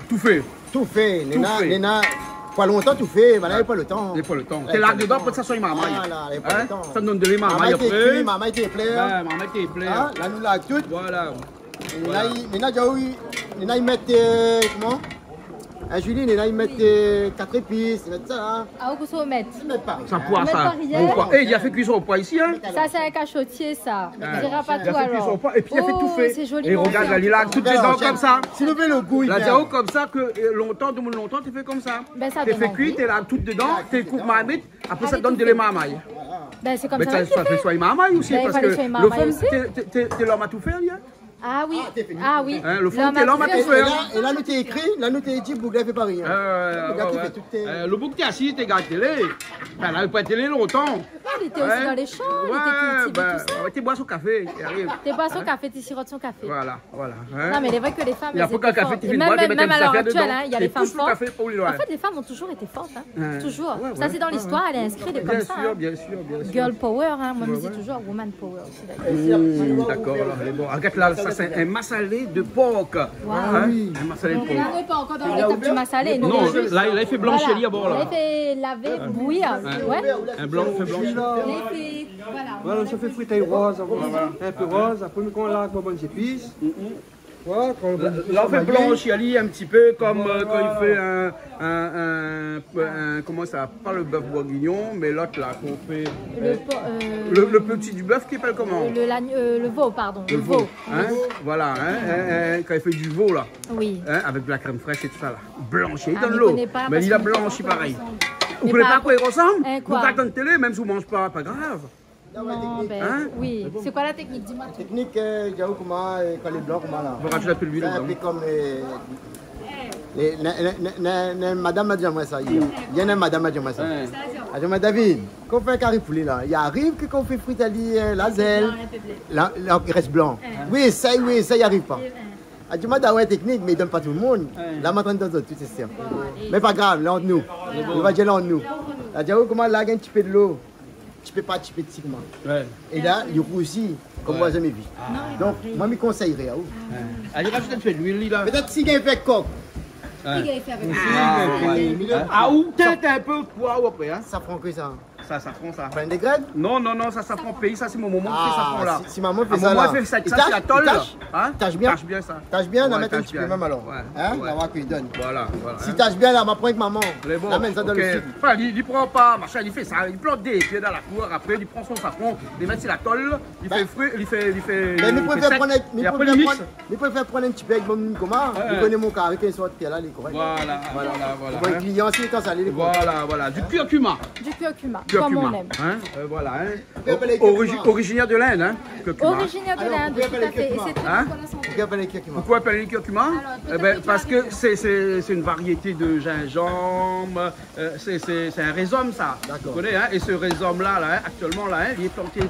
Tout fait. Tout fait, fait. Néna, pas longtemps tout fait, voilà, il n'y a pas le temps. Il n'y a pas le temps. T'es là dedans pour que ça soit une marmaille. Voilà, il n'y a pas le temps. Ça te donne de l'émarmaille Maman était après. cuit, maman était pleine. Ouais, marmaille t'es plein. Là, nous l'a tout. Voilà. Néna, ils mettent, comment? Un Julie, Néna, ils mettent 4 épices, ils mettent ça. Hein. Ah, où vous mettre? Ils mettent pas. Ça poire, Mettre ça. par hier. Bon poire. Eh, il a fait cuisson au pois ici, hein. Ça, c'est un cachotier, ça. Il dira pas Il tout a fait cuisson au alors. pois et puis il a fait tout fait. C'est joli. Et regarde, là, il a tout dedans comme ça. Si vous voulez le goût, il La vient. diao comme ça que longtemps, tout le monde longtemps, tu fais comme ça. Ben, ça Tu donne fais envie. cuire, tu es là tout dedans, tu coupes marmite, après ça Avec te donne tout de fait. l'émarmaille. Ben, c'est comme Mais ça. ça fait soit émarmaille aussi, Ben, il parce fallait que soit le émarmaille fond, aussi. t'es l'homme à tout faire, lui, hein. Ah oui. Ah oui. Hein, le fond, t'es l'homme à tout Et faire. là, nous t'es écrit, là, nous t'es dit, Bougla fait pas rien. Le gars qui fait tout tes... Le bouc t'es assis, t'es gars télé. Ben, là, il peut être télé longtemps. Il était aussi dans les champs, il était cultivé, tout ça. T'es bois son café, il arrive. T'es bois son café, t'es sirotes son café. Voilà. Non, mais il est vrai que les femmes. Il y a elles pas qu'un étaient café, fortes. tu Et fais une boîte, même tu à l'heure dedans. actuelle, hein, il y a les femmes pousse le fortes. café pour lui, ouais. En fait, les femmes ont toujours été fortes. Hein. Toujours. Ouais, Ça, c'est dans l'histoire, elle est inscrite comme Bien ça. sûr, hein. bien sûr, bien sûr. Girl power, hein. Moi, je me dis toujours woman power aussi. D'ailleurs. D'accord, alors, elle est bon. Regarde là, ça c'est un massalé de porc. Hein? Un massalé de On porc. n'est pas encore dans l'étape du massalé. nous, Non, on est juste- là, il fait blanchir Voilà. à bord, là. Il a fait laver, bouillir. Ouais. Un blanc fait blanchir. Il a fait. Voilà. Voilà, ça fait fritaille rose, un peu rose, après, on l'a pour bonnes épices. Voilà, quand Là, on fait blanchir un petit peu comme quand il fait comment ça, pas le bœuf bourguignon, mais l'autre là, qu'on fait. Le petit du bœuf qui s'appelle comment? Le veau, pardon. Le veau. Hein? Voilà, hein, quand il fait du veau là. Oui. Hein, avec de la crème fraîche et tout ça là. Blanchi, il Ah, donne mais l'eau. connais pas, Mais parce il a que- blanchi pareil. Vous Mais ne connaissez pas- pas à quoi il ressemble? Hein, Vous quoi? regardez la télé, même si vous ne mangez pas grave. Non, ben Hein? oui. C'est quoi la technique? Dis-moi. Technique, Diao, comment, quand les blancs, comment là. Vous rajoutez un peu d'huile C'est un dedans. peu comme madame m'a dit à moi ça hier. Il y a une madame m'a dit à moi ça. Ouais. Elle dit, David, quand on fait un carré poulet là, il arrive que quand on fait fritali, la zèle, là, il reste blanc. Oui, ça y arrive pas. Elle dit, moi, d'avoir une technique, mais il donne pas tout le monde. Là, maintenant, dans tout c'est ça. Mais pas grave, là, entre nous. On va dire là, entre nous. Elle dit, comment là, il y a un petit peu de l'eau. Tu peux pas petit peu Ouais. Et là, il roule aussi, comme moi, jamais vu. Donc, moi, je conseillerais à vous. Allez, rajoutez un peu d'huile là. Peut-être si il fait coq. Ah, ou peut-être un peu de poids après, hein. Ça prend que ça. Ça prend ça. Prends des graines. Non, ça prend pays, ça c'est mon moment qui fait ça prend là. Si maman fait Ah, ça maman là. fait ça, Il ça tâche, c'est la tôle. il tâche. Hein? Tâche bien. Tâche bien ça. Tâche bien, la Ouais, mettre un tâche petit peu bien. même alors. Ouais, Hein? ouais. La voir qu'il donne. Voilà. Si hein. tâche bien, là, m'apprends avec maman. Les bons. L'amène ça dans Ok. le sud. Enfin, il prend pas, machin, il fait ça, il plante des pieds dans la cour, après il prend son safran, il met sur la tôle, il fait fruit, il fait. Mais il je fait préfère sec, prendre et après il mixe. un petit peu avec mon comment. Il connaît mon carré, qu'il soit là, il est correct. Voilà. Pour les clients, si étant salé, les Voilà, du curcuma. Du curcuma, comme on aime. Hein? Voilà, hein. appelle les curcuma. Originaire de l'Inde, hein. Curcuma. Originaire de Alors, l'Inde, pourquoi tout à appeler fait. Et curcuma c'est très Hein? bon pour la santé. Pourquoi appeler curcuma? Pourquoi appeler les curcuma? Alors, peut-être Parce que que c'est une variété de gingembre, c'est un rhizome ça. D'accord. Vous connaissez, hein? Et ce rhizome là, hein, actuellement là, hein, il est planté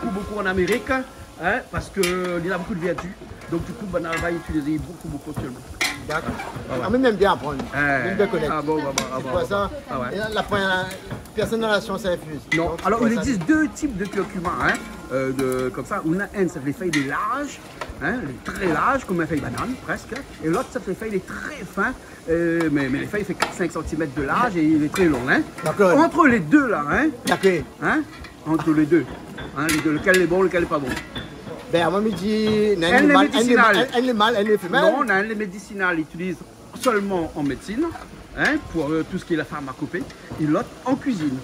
beaucoup en Amérique, hein, parce qu'il a beaucoup de vertus. Donc du coup, on va utiliser beaucoup actuellement. D'accord. Ah, mais même bien apprendre. Même bien connaître. Ah bon. C'est pour ça. Ah ouais. Et là, personne dans la science infuse. Non, Donc, alors c'est il pour ça. existe deux types de curcuma, hein, comme ça. Un, c'est les feuilles des larges, hein, les très larges, comme une feuille banane presque. Et l'autre, c'est les feuilles les très fins, mais les feuilles fait 4-5 cm de large et il est très long. Hein. D'accord. Entre les deux là, D'accord. Entre les deux, lequel est bon, lequel est pas bon. Ben, moi, me dit, Elle est médicinale. elle est mâle, elle est femelle. Non, les médicinales utilisent seulement en médecine, hein, pour tout ce qui est la pharmacopée, et l'autre en cuisine.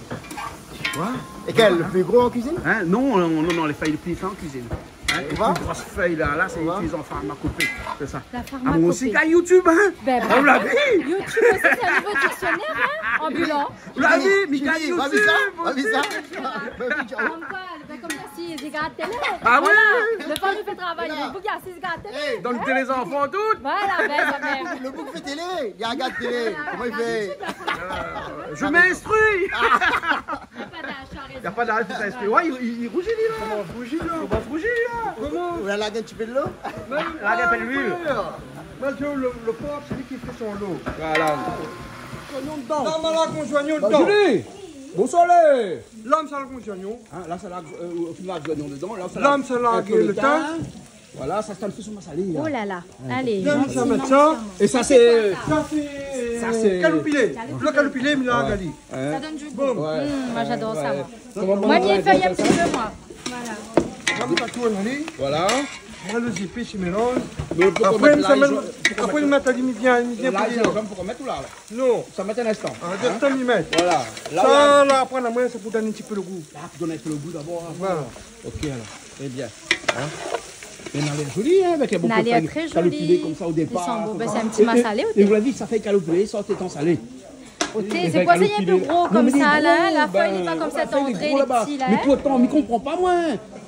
Et quel, le plus gros en cuisine? Hein? Non, les feuilles les plus fins en cuisine. Une grosse feuille là, c'est utilisé en pharmacopée. C'est ça. La Ah, pharmacopée. moi aussi, qu'à YouTube, hein. Ben, Vous l'avez vu? YouTube aussi, c'est un nouveau dictionnaire, hein, ambulant. Vous l'avez vu? Mais qu'à Pas vu YouTube. ça? Pas vu ça? Comme quoi, ben, comme ça, si les gars de télé. Ah oui? Voilà. Le temps nous fait travailler. Le bouc, il y a 6 gars de télé. Donc, les enfants, toutes. Voilà, ben, ça même. Le bouc fait télé. Il y a un gars de télé. Comment il fait? Je m'instruis. Pas d'âge, tu as Il n'y a raison. pas d'arrêt pour s'instruire. Ouais, il rougit, lui, là. Comment rougit, là? Comment rougit, là? Vous allez un petit peu de l'eau? Là, il appelle l'huile. Monsieur, le porc, c'est lui qui fait son lot. Voilà. Dans ma lague, on joignons Bah, dedans. Julie, bonsoir, les. L'homme, c'est la conjoignons. Hein, là, c'est là, au final, je dedans. Là, L'homme, c'est là, le temps. Voilà, ça, c'est le fait sur ma salée. Oh là là. Allez. L'homme, ça met ça. Et ça, c'est. Ça, c'est calopilé. Le calopilé, mais là, Gali. Ça donne du goût. Bon. Moi, j'adore ça, moi. Comment Moi, vieille feuille un petit peu, moi. Voilà. Comme ça, tout en allait. Voilà. Là, le zipé, tu mélanges. Après, Après, il met à limite bien. là, il y a un pour mettre tout là. Non. Ça met un instant. En deux temps, il met. Voilà. Là, Ça, là, après, la moyenne, c'est pour donner un petit peu le goût. là, pour donner un peu le goût d'abord. Voilà. Ok, alors. Très bien. Hein? Et on a l'air joli, hein, avec les bons On a l'air copains très joli. calopilés comme ça au départ. Ils sont beaux. Ben, comme c'est ça. un petit massalé, au Et vous l'avez dit, ça fait calopilé, sortez en salé. C'est quoi, c'est un peu gros comme ça, là. La feuille n'est pas comme cette André, entrée, les petits, là. Mais pourtant, on ne comprend pas, moi.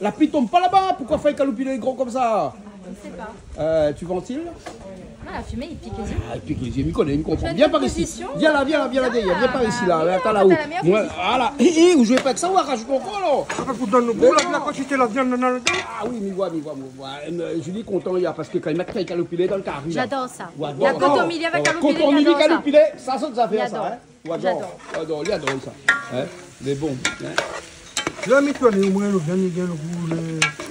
La pluie tombe pas là-bas. Pourquoi faire calopilé gros comme ça? Je ne sais pas. Tu ventiles? Non, la fumée, il pique les yeux. Ah, et puis il me connaît, il me comprend. Faites Viens votre par ici. position. Viens là, viens derrière. Viens par ici, là. Là, t'as t'as là-haut. la meilleure Moi, position. voilà. Vous jouez pas avec ça ou rajoute encore, là? Après, pour donner le goût, là, la quantité, la viande, dans le dos. Ah oui, mais voilà. Julie content, il y a parce que quand il met très calopilé dans le carré. J'adore ça. Ouais, La bon, côte bon. au milieu avec Quand calopilé, on me dit j'adore ça. calopilé, ça saute des affaires, J'adore. ça. Hein? J'adore, il adore ça. Hein? Mais bon. Hein? Là, mets-toi les moins, le bien, il y a le goût,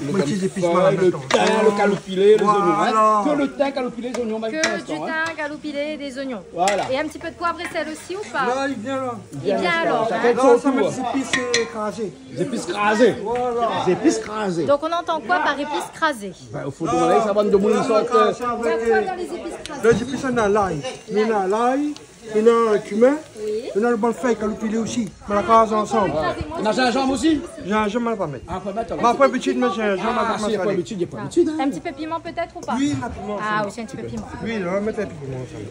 les petits épices Le maladaptants. thym, le calopilé, les oignons. Hein? Voilà. Que le thym, calopilé, les oignons, Que du hein? thym, calopilé, des oignons. Voilà. Et un petit peu de poivre et sel aussi ou pas? Là, il vient là. Il vient alors. Ça hein. fait Là, son ça met tour. des épices écrasées. Des épices crasées. Voilà. Des épices crasées. Donc on entend quoi par épices crasées? Ben, il faut demander, ça va nous demander une sorte. Il y a quoi dans les épices crasées? Les épices, on a l'ail. Il y en a l'ail, il y en a le cumin, il y en a le bon feuille calopilé aussi. On la case ensemble. On a gingembre aussi? Gingembre, on va pas mettre. Ah, faut mettre. Mais après, habitude, mais gingembre, on va Ah, pas si, il n'y a pas mettre. d'habitude, il n'y a pas d'habitude. Un petit peu piment peut-être ou pas? Oui, la piment. Ah aussi un petit peu piment. Oui, là, on va mettre un piment ensemble.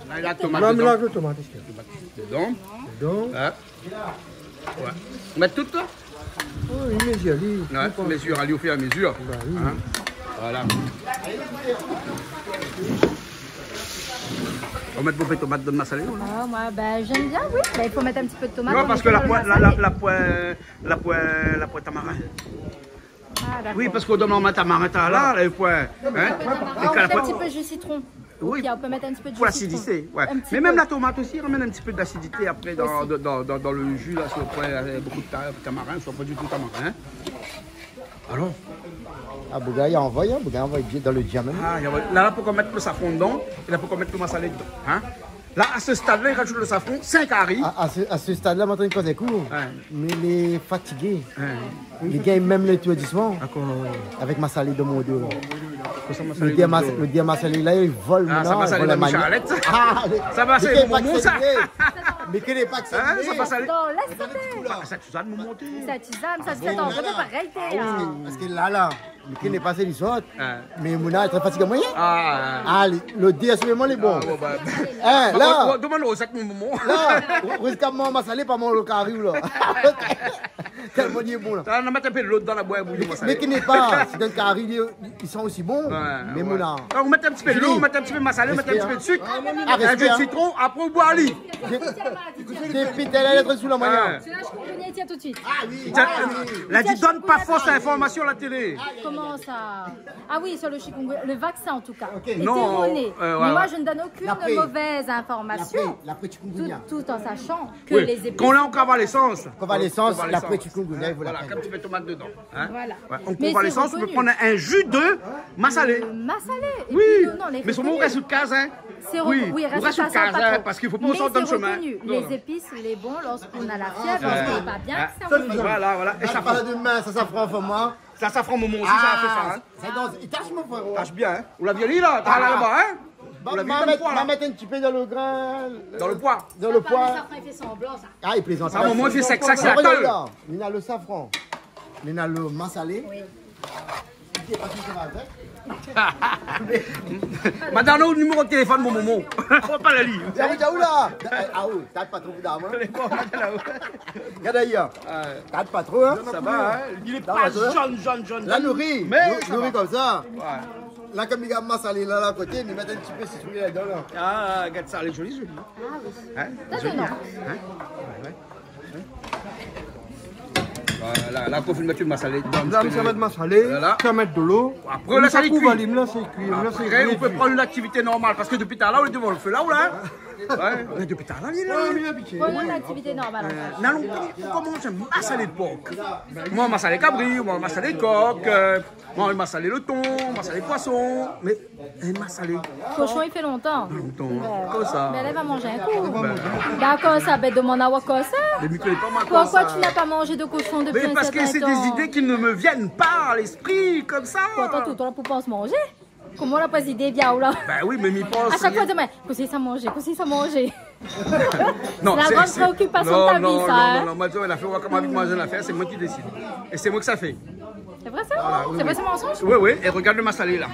Là, il y a la tomate Là, on dedans. mélange le tomate. est-ce que- Dedans. Dedans. Hein? Ouais. Mettre tout là? Oh, il met d'y aller. Ouais, mesure, aller au fur et à mesure. Hein? Voilà. On met beaucoup de tomates dans ma salée, là? Ah, moi, ben, j'aime bien, oui. Ben, il faut mettre un petit peu de tomate. Non, on parce met que dans le massalé. la poêle tamarin. Ah, d'accord. Oui, parce qu'on donne en tamarin là, le poêle. Hein? On peut mettre un petit peu de jus citron. Oui. Ok, on peut mettre un petit peu de jus Pour citron. l'acidité, ouais. Un petit Mais peu. même la tomate aussi ramène un petit peu d'acidité après dans le jus, là, sur le poêle, beaucoup de tamarin, soit pas du tout tamarin. Hein? Alors? Ah, Bouga, il envoie dans le diamant. Ah, là, pour qu'on mette le safran dedans, et là, pour qu'on mette le massalé dedans. Hein? Là, à ce stade-là, il rajoute le safran, 5 caries. À ce stade-là, maintenant, il est court. Ouais. Mais il est fatigué. Ouais. Il gagne même l'étourdissement D'accord. avec ma salée de mon dos. Ça m'a Le salé dia Massalé là, il vole Ah, ça maintenant. va il saler vole la la manière. Michalette. Ah, Ça va saler mon momo, ça. Mais qu'il n'est pas Hein, ça va accepté. saler. Non, laisse tomber. Ça, tu vas me monter. Ça tisane, ça se fait en vrai pareil, t'es. Parce que là, mais qu'il n'est pas assez l'histoire. Ah. Mais Mouna est très fatigué moyen. Ah. Ah, le dia, c'est vraiment les bons. Bon, bah. Hein, là, Demande au sac mon momo. là, risque moi, Massalé, pas mon local arrive là. Tellement il est bon là. On va mettre un peu de l'eau dans la boîte bouillie. Mais qui n'est pas, c'est un carré, ils sont aussi bons. Mais Mouna. On met un petit peu de l'eau, on met un petit peu de massalé, on met un petit peu de sucre, Ah, un jus de respect, hein. citron, après on boit à lit. Depuis telle lettre sous la manière. Celui-là, je connais, tiens tout de suite. Elle dit donne pas fausse information à la télé. Comment ça? Ah oui, sur le chikungunya, le vaccin en tout cas. Est Non, erroné. Mais voilà. moi, je ne donne aucune L'après. mauvaise information. L'après chikungunya. Tout en sachant que Oui. les épices. Quand on est en convalescence. Convalescence, l'après chikungunya, il vaut la Voilà, peine. comme tu mets tomate dedans. Hein? Voilà. Ouais, en Mais convalescence, c'est tu peux reconnu. prendre un jus de massalé. Massalé. Et Oui, puis, non, les mais son mot reconnus. reste sous de case, hein. C'est Oui, oui, on reste sous de ça case, pas hein, trop. parce qu'il faut pas Mais qu'on sorte dans le c'est chemin. reconnu. Non, Les non. épices, les bons, lorsqu'on a la fièvre, lorsqu'on n'est pas bien, c'est reconnu. Voilà. Et Ça ça parle de main, ça s'apprend pour moi. Ça prend mon moment aussi, ça a fait ça. Hein. C'est dans. Il tâche mon frère. Tâche bien, hein. Ou la violine là, t'as là-bas, hein. On va mettre un petit peu dans le grain. Dans le poids. Dans le poids. Il fait semblant, ça. Ah, il plaisante. À un moment, il fait sec, ça, c'est la colle. Il a le safran. Il a le massalé. Oui. Madame, le numéro de téléphone, mon moment. On va pas la lire. Où là? Ah oui, t'as pas trop d'armes. Regarde ailleurs. T'as pas trop, hein? Ça va, hein? Il est pas jaune. La nourrit. Mais nourrit comme ça. Ouais. Là, comme il y a massalé là à côté, il met un petit peu citrouille là-dedans. Ah, regarde ça, elle est jolie. Ah oui. Hein? Ça, Jolie, non. hein? Ouais. Voilà, là, il faut mettre le massalé dedans. Là, ça va être massalé, Voilà. ça va mettre de l'eau. Après, là, ça les cuit. Là, c'est cuit. Après, on peut prendre une activité normale parce que depuis tout à l'heure, on est devant le feu là ou là? Ouais, on est depuis tout à l'heure, il est là. Prenons l'activité normale. N'allons pas manger un massalé de porc. Moi, un massalé cabri, moi, un massalé de coq, moi, un massalé le thon, un massalé de poisson. Mais un massalé. Cochon, il fait longtemps. Comme ça. Mais elle va manger un coup. D'accord, ça bête de mon awa comme ça. Mais ne connais pas ma Pourquoi tu n'as pas mangé de cochon depuis Mais un parce que certain c'est temps? des idées qui ne me viennent pas à l'esprit, comme ça. Pourtant, tout le temps, pour pas se manger. Comment on n'a pas idée bien ou là? Ben oui, mais m'y pense. À chaque fois, demain, qu'est-ce que ça manger? Qu'est-ce que ça manger? Non, c'est la grande préoccupation de ta vie, ça. Non, moi, elle a fait comment avec moi, je l'ai fait, c'est moi qui décide. Et c'est moi que ça fait. C'est vrai ça? C'est vrai ce mensonge? Oui, et regarde le massalé là.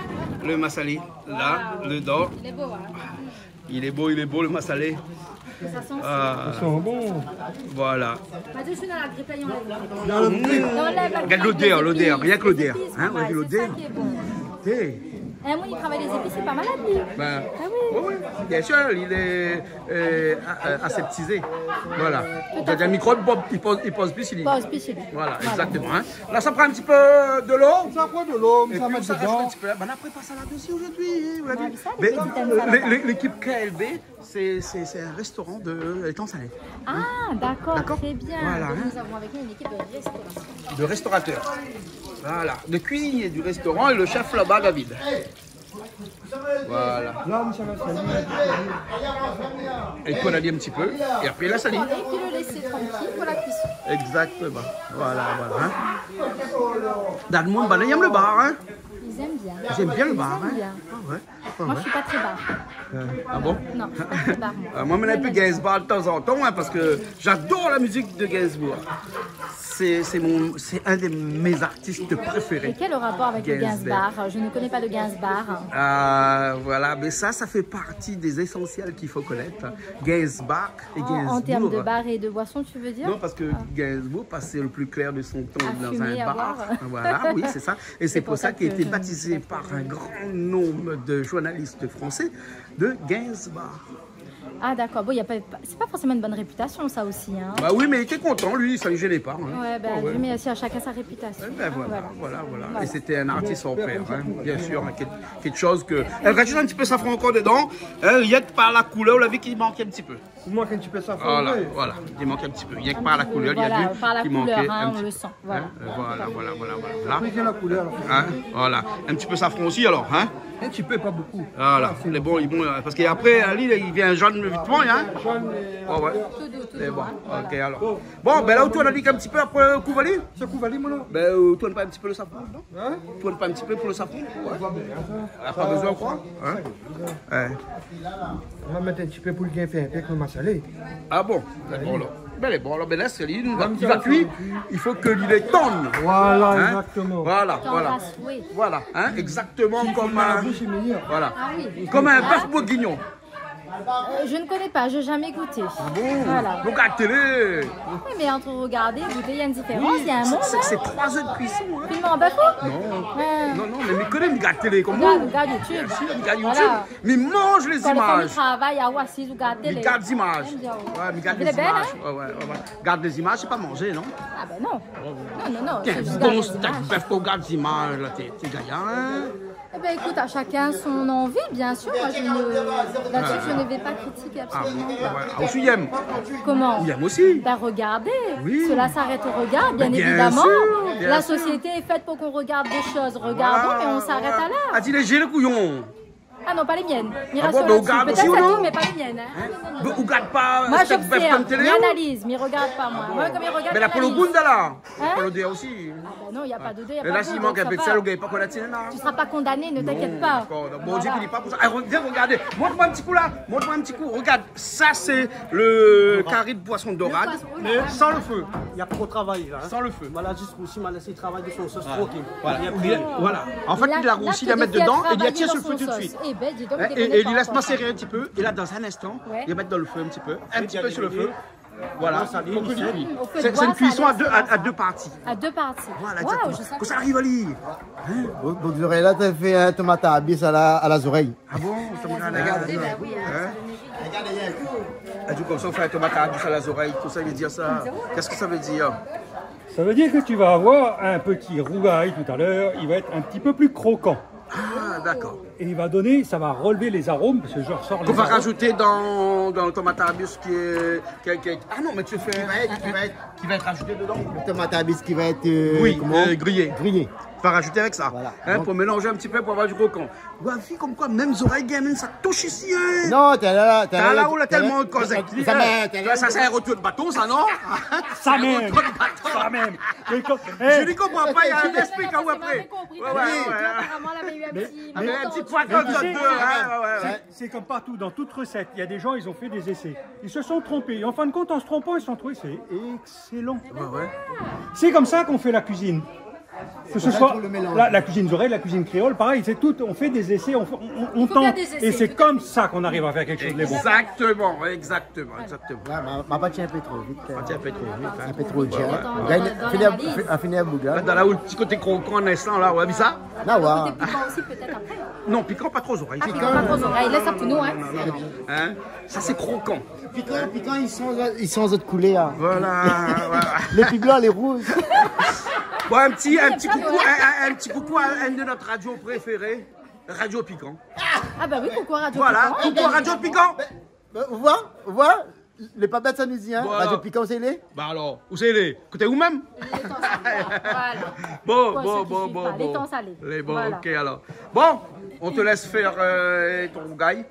Le massalé, là, le dos. Il est beau, hein? Il est beau le massalé. Ça sent Ils sont bons. Voilà. je suis dans la grippe, là, on enlève. Regarde l'odeur, rien que l'odeur. Hein, Ouais, l'odeur. c'est ça qui est bon. Hey. Moi, il travaille les épices, c'est pas malade, lui. Ben, Ah oui. oui, bien sûr, il est aseptisé. Voilà. Il y a des microbes, il pose plus, il Pause, puis c'est Voilà, exactement. Hein. Là, ça prend un petit peu de l'eau. Ça prend de l'eau, Et ça puis, met ça rajoute dedans. un petit peu. Ben, après, pas salade aussi aujourd'hui. Vous l'avez Ouais, vu. ça, Mais, les petites salades. l'équipe KLB, c'est un restaurant de temps salé. Ah, d'accord, D'accord. très bien. Voilà, Donc, hein. nous avons avec nous une équipe de restauration. De restaurateur. Voilà. De cuisinier du restaurant et le chef là-bas, David. Voilà. Là, ça va salir. Et puis on a dit un petit peu. Et après, la salie. Et puis le laisser tranquille pour la cuisson. Exactement. Voilà. Hein. Dans le monde, il aime le bar. Hein. Ils aiment bien. J'aime bien le bar. Ils aiment Hein. bien. Ah ouais. Moi, je suis pas très bar. Ah bon? Non, je suis pas très bar. Moi, je suis un peu Gainsbourg de temps en temps, hein, parce que j'adore la musique de Gainsbourg. C'est un de mes artistes Et préférés. quel est le rapport avec le Gainsbourg? Je ne connais pas le Gainsbourg. Voilà, mais ça fait partie des essentiels qu'il faut connaître. Gainsbourg et Gainsbourg. En termes de bar et de boisson, tu veux dire? Non, parce que Gainsbourg passait le plus clair de son temps À dans fumer, un à bar. boire. Voilà, oui, c'est ça. Et c'est pour ça qu'il a été je- baptisé par un grand nombre de journalistes français de Gainsbourg. Ah, d'accord. Bon, c'est pas forcément une bonne réputation, ça aussi. Hein. Bah oui, mais il était content, lui, ça ne lui gênait pas. Hein. Ouais, ben, Ouais. mais aussi à chacun sa réputation. Ben voilà. Et c'était un artiste hors pair, hein. Bien sûr, hein, quelque chose que... Elle rajoute un petit peu safran encore dedans, hein, rien que par la couleur, on l'a vu qu'il manquait un petit peu. Il manque un petit peu ça. Voilà, il manque un petit peu. Rien que par la couleur, il y a Voilà, vu par la qu'il couleur, manquait hein, un on petit le peu. sent. Voilà. Hein, voilà. Après, la couleur. Hein, voilà. Un petit peu safran aussi alors, hein. Un petit peu, pas beaucoup. Voilà, les bons, parce qu'après, à Lille, il vient jaune vitement, hein. Oh, ouais. C'est bon, ok alors. Bon, ben là où tu on a dit qu'un petit peu après le Kouvali. Ça Kouvali, mon nom? Ben, tu tournes pas un petit peu le safran, non? Hein? Tu tournes pas un petit peu pour le safran? Pas besoin, quoi? Hein? Ouais. On va mettre un petit peu pour le gain faire avec le massalé. Ah bon? Bon, là. Ben là, c'est l'île, il va cuire. Il faut que l'île tonne. Voilà, Hein? exactement. Voilà. Oui. Voilà, hein? Exactement comme La un... bouche est meilleure. Voilà. Ah oui. Comme un bœuf bourguignon. Je ne connais pas, je n'ai jamais goûté. Bon, Voilà. regardez-les. Oui, mais entre regarder et goûter, il y a une différence, il y a un monde. C'est 3 heures de cuisson. Hein. Filme en bœuf? Non, mais connais, regardez-les comme vous. Regarde YouTube. Bien sûr, regarde YouTube. Voilà. Mais mange les Quand les familles images. travaillent à Ouassis, regarde télé. Regarde les images. J'aime bien, ouais. Ouais, mais regarde Elle les est belle, images. hein? Ouais. Regarde les images, c'est pas manger, non? Ah ben non. Non. Quel c'est juste bon regarder les steak images. bœuf qu'on regarde les images, là, t'es gaillard, hein? Eh ben écoute, à chacun son envie, bien sûr. Moi, là-dessus, je ne vais pas critiquer absolument pas. Ah, aussi, il aime. Comment? Il aime aussi. Ben regardez. Oui. Cela s'arrête au regard, bien, Bien évidemment. sûr, bien La sûr. société est faite pour qu'on regarde des choses. Regardons, mais on s'arrête à là. Ah, dis les le couillon. Ah non, pas les miennes. Ah bon, mais on garde aussi ou non? Tout, mais pas les miennes. Hein. On regarde pas moi, cette bête comme télé? J'analyse, mais ils regardent pas moi. Moi, comme ils regardent, mais la polo bunda là. Hein? Polo dé aussi. Ah bah non, il n'y a pas de dé, il n'y a et pas là, de s'il manque un peu de sel, on ne gagne pas qu'on a tiré là. Tu ne seras pas condamné, ne t'inquiète pas. D'accord, bon Dieu, il n'est pas pour ça. Viens, regardez. Montre-moi un petit coup là. Montre-moi un petit coup. Regarde, ça c'est le carré de poisson dorade. Mais sans le feu. Il y a trop de travail là. Hein. Sans le feu. Voilà, juste aussi, m'a laissé travailler de son sauce croquée. Voilà. Voilà. En fait, il a réussi à la mettre dedans et il attire sur le feu tout de suite. Et il laisse macérer un petit peu. Et là, dans un instant, il va mettre dans le feu un petit peu. Un petit peu sur le feu. Voilà, c'est une cuisson à deux parties. À deux parties. Voilà, exactement. Que ça arrive à lire. Vous aurez là, tu as fait un tomate à bis à la oreille. Ah bon? Regardez. Et du coup, ça, on fait un tomate à bis à la oreille. Tout ça veut dire ça. Qu'est-ce que ça veut dire? Ça veut dire que tu vas avoir un petit rougail tout à l'heure. Il va être un petit peu plus croquant. Ah, d'accord. Et il va donner, ça va relever les arômes, parce que je ressors les arômes. On va arômes. rajouter dans le tomate à bis qui est... Ah non, mais tu fais... Qui va être rajouté dedans. Le tomate à bis qui va être... grillé. Grillé. Tu vas rajouter avec ça. Voilà. Hein, pour mélanger un petit peu pour avoir du croquant. Ouais, fille, comme quoi, même oreilles gamines, ça touche ici. Hein. Non, t'es là. T'es là où là tellement de causes. Ça, c'est un retour de bâton, ça, non? Ça même. Ça même. Je ne comprends pas, il y a un esprit quand vous après. Un petit poids comme ça. C'est comme partout, dans toute recette. Il y a des gens, ils ont fait des essais. Ils se sont trompés. Et en fin de compte, en se trompant, ils se sont trouvés. C'est excellent. C'est comme ça qu'on fait la cuisine. Que ce soit la cuisine oreille, la cuisine créole, pareil, c'est tout. On fait des essais, on tente. Et c'est comme ça qu'on arrive à faire quelque chose de bon. Exactement. Ouais, ma partie un peu trop vite. Un peu trop vite. À finir bouga. Dans là où le petit côté croquant naissant là, ouais, ça? Là, ouais. Piquant aussi peut-être après. Non, piquant pas trop aux oreilles. Piquant pas trop aux oreilles, laisse ça pour nous, hein. Ça c'est croquant. Piquant, ils sont aux autres coulées. Voilà. Les plus blancs, les rouges. Bon, un petit coucou à une de notre radio préférée, Radio Piquant. Ah bah oui, coucou Radio Piquant. Voilà, coucou Radio Piquant. Vous voyez les pas bêtes sanusiens, voilà. Radio Piquant, où c'est les? Bah alors, où c'est les? Côté où-même? Voilà. Bon. Les temps salés. Bon, voilà. Ok alors. Bon, on te laisse faire ton rougail.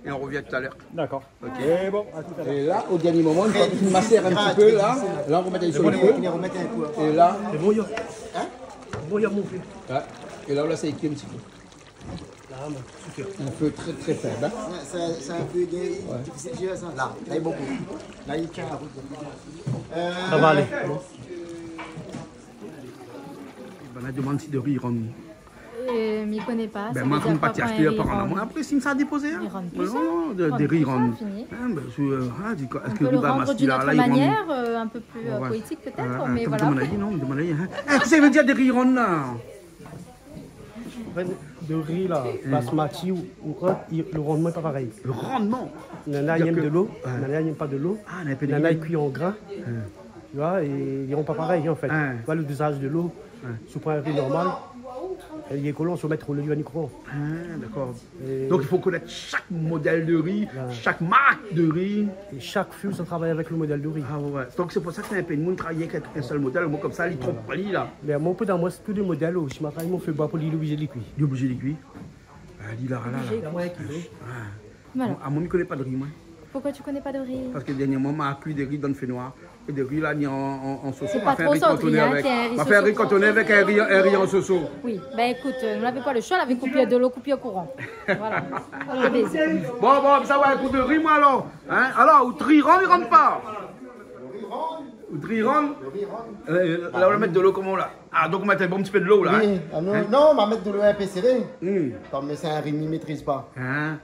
Et on revient tout à l'heure. D'accord. Ok. Et bon, à tout à l'heure. Et là, au dernier moment, une fois qu'il macère un petit peu, là, on remet sur le feu. Et là. C'est bon, bon, mon feu. Et là, c'est écrit un petit peu. Un feu très très faible. Hein? C'est un peu difficile. Là, il y a beaucoup. Là, il tient la route. Ça va aller. On a demandé si de rire en nous. Je ne m'y connais pas. Ben, moi, je ne pas acheter apparemment. Après, si ça a déposé. Des rires en nous. On peut le rendre d'une autre manière, un peu plus poétique peut-être, mais voilà. Qu'est-ce que ça veut dire des rires en là? De riz là, basmati ou le rendement n'est pas pareil. Le rendement? Nana aime de l'eau, Nana n'aime pas de l'eau, Nana cuit en gras. Tu vois, et ils n'iront pas pareil en fait. Tu vois le dosage de l'eau, sous un riz normal. Les colons se mettre au lieu du courant. D'accord. Donc il faut connaître chaque modèle de riz, chaque marque de riz. Et chaque fût, ça travaille avec le modèle de riz. Ah ouais. Donc c'est pour ça que c'est un peu de monde travailler avec un seul modèle, moi comme ça, il trompe pas là. Mais mon peu dans moi, c'est tous les modèles aussi. Ma taille, mon fait bois pour l'obliger les cuits. L'obliger les cuits. Il a là. À moi, je ne connais pas de riz, moi. Pourquoi tu connais pas de riz? Parce que dernièrement, on a cuit des riz dans le feu noir. Et des riz là, en sauce. C'est pas trop ça, on va faire un riz cantonné avec un riz en sauce. Oui, ben écoute, on n'avait pas le choix, on avait coupé de l'eau, coupé au courant. Voilà. Bon, ça va, un coup de riz, moi alors. Hein? Alors, ou triron, il rentre pas. Ou triron. Là, on va mettre de l'eau comment là? Ah, donc on va mettre un bon petit peu de l'eau là. Oui, non, on va mettre de l'eau un peu serrée. Comme c'est un riz ne maîtrise pas.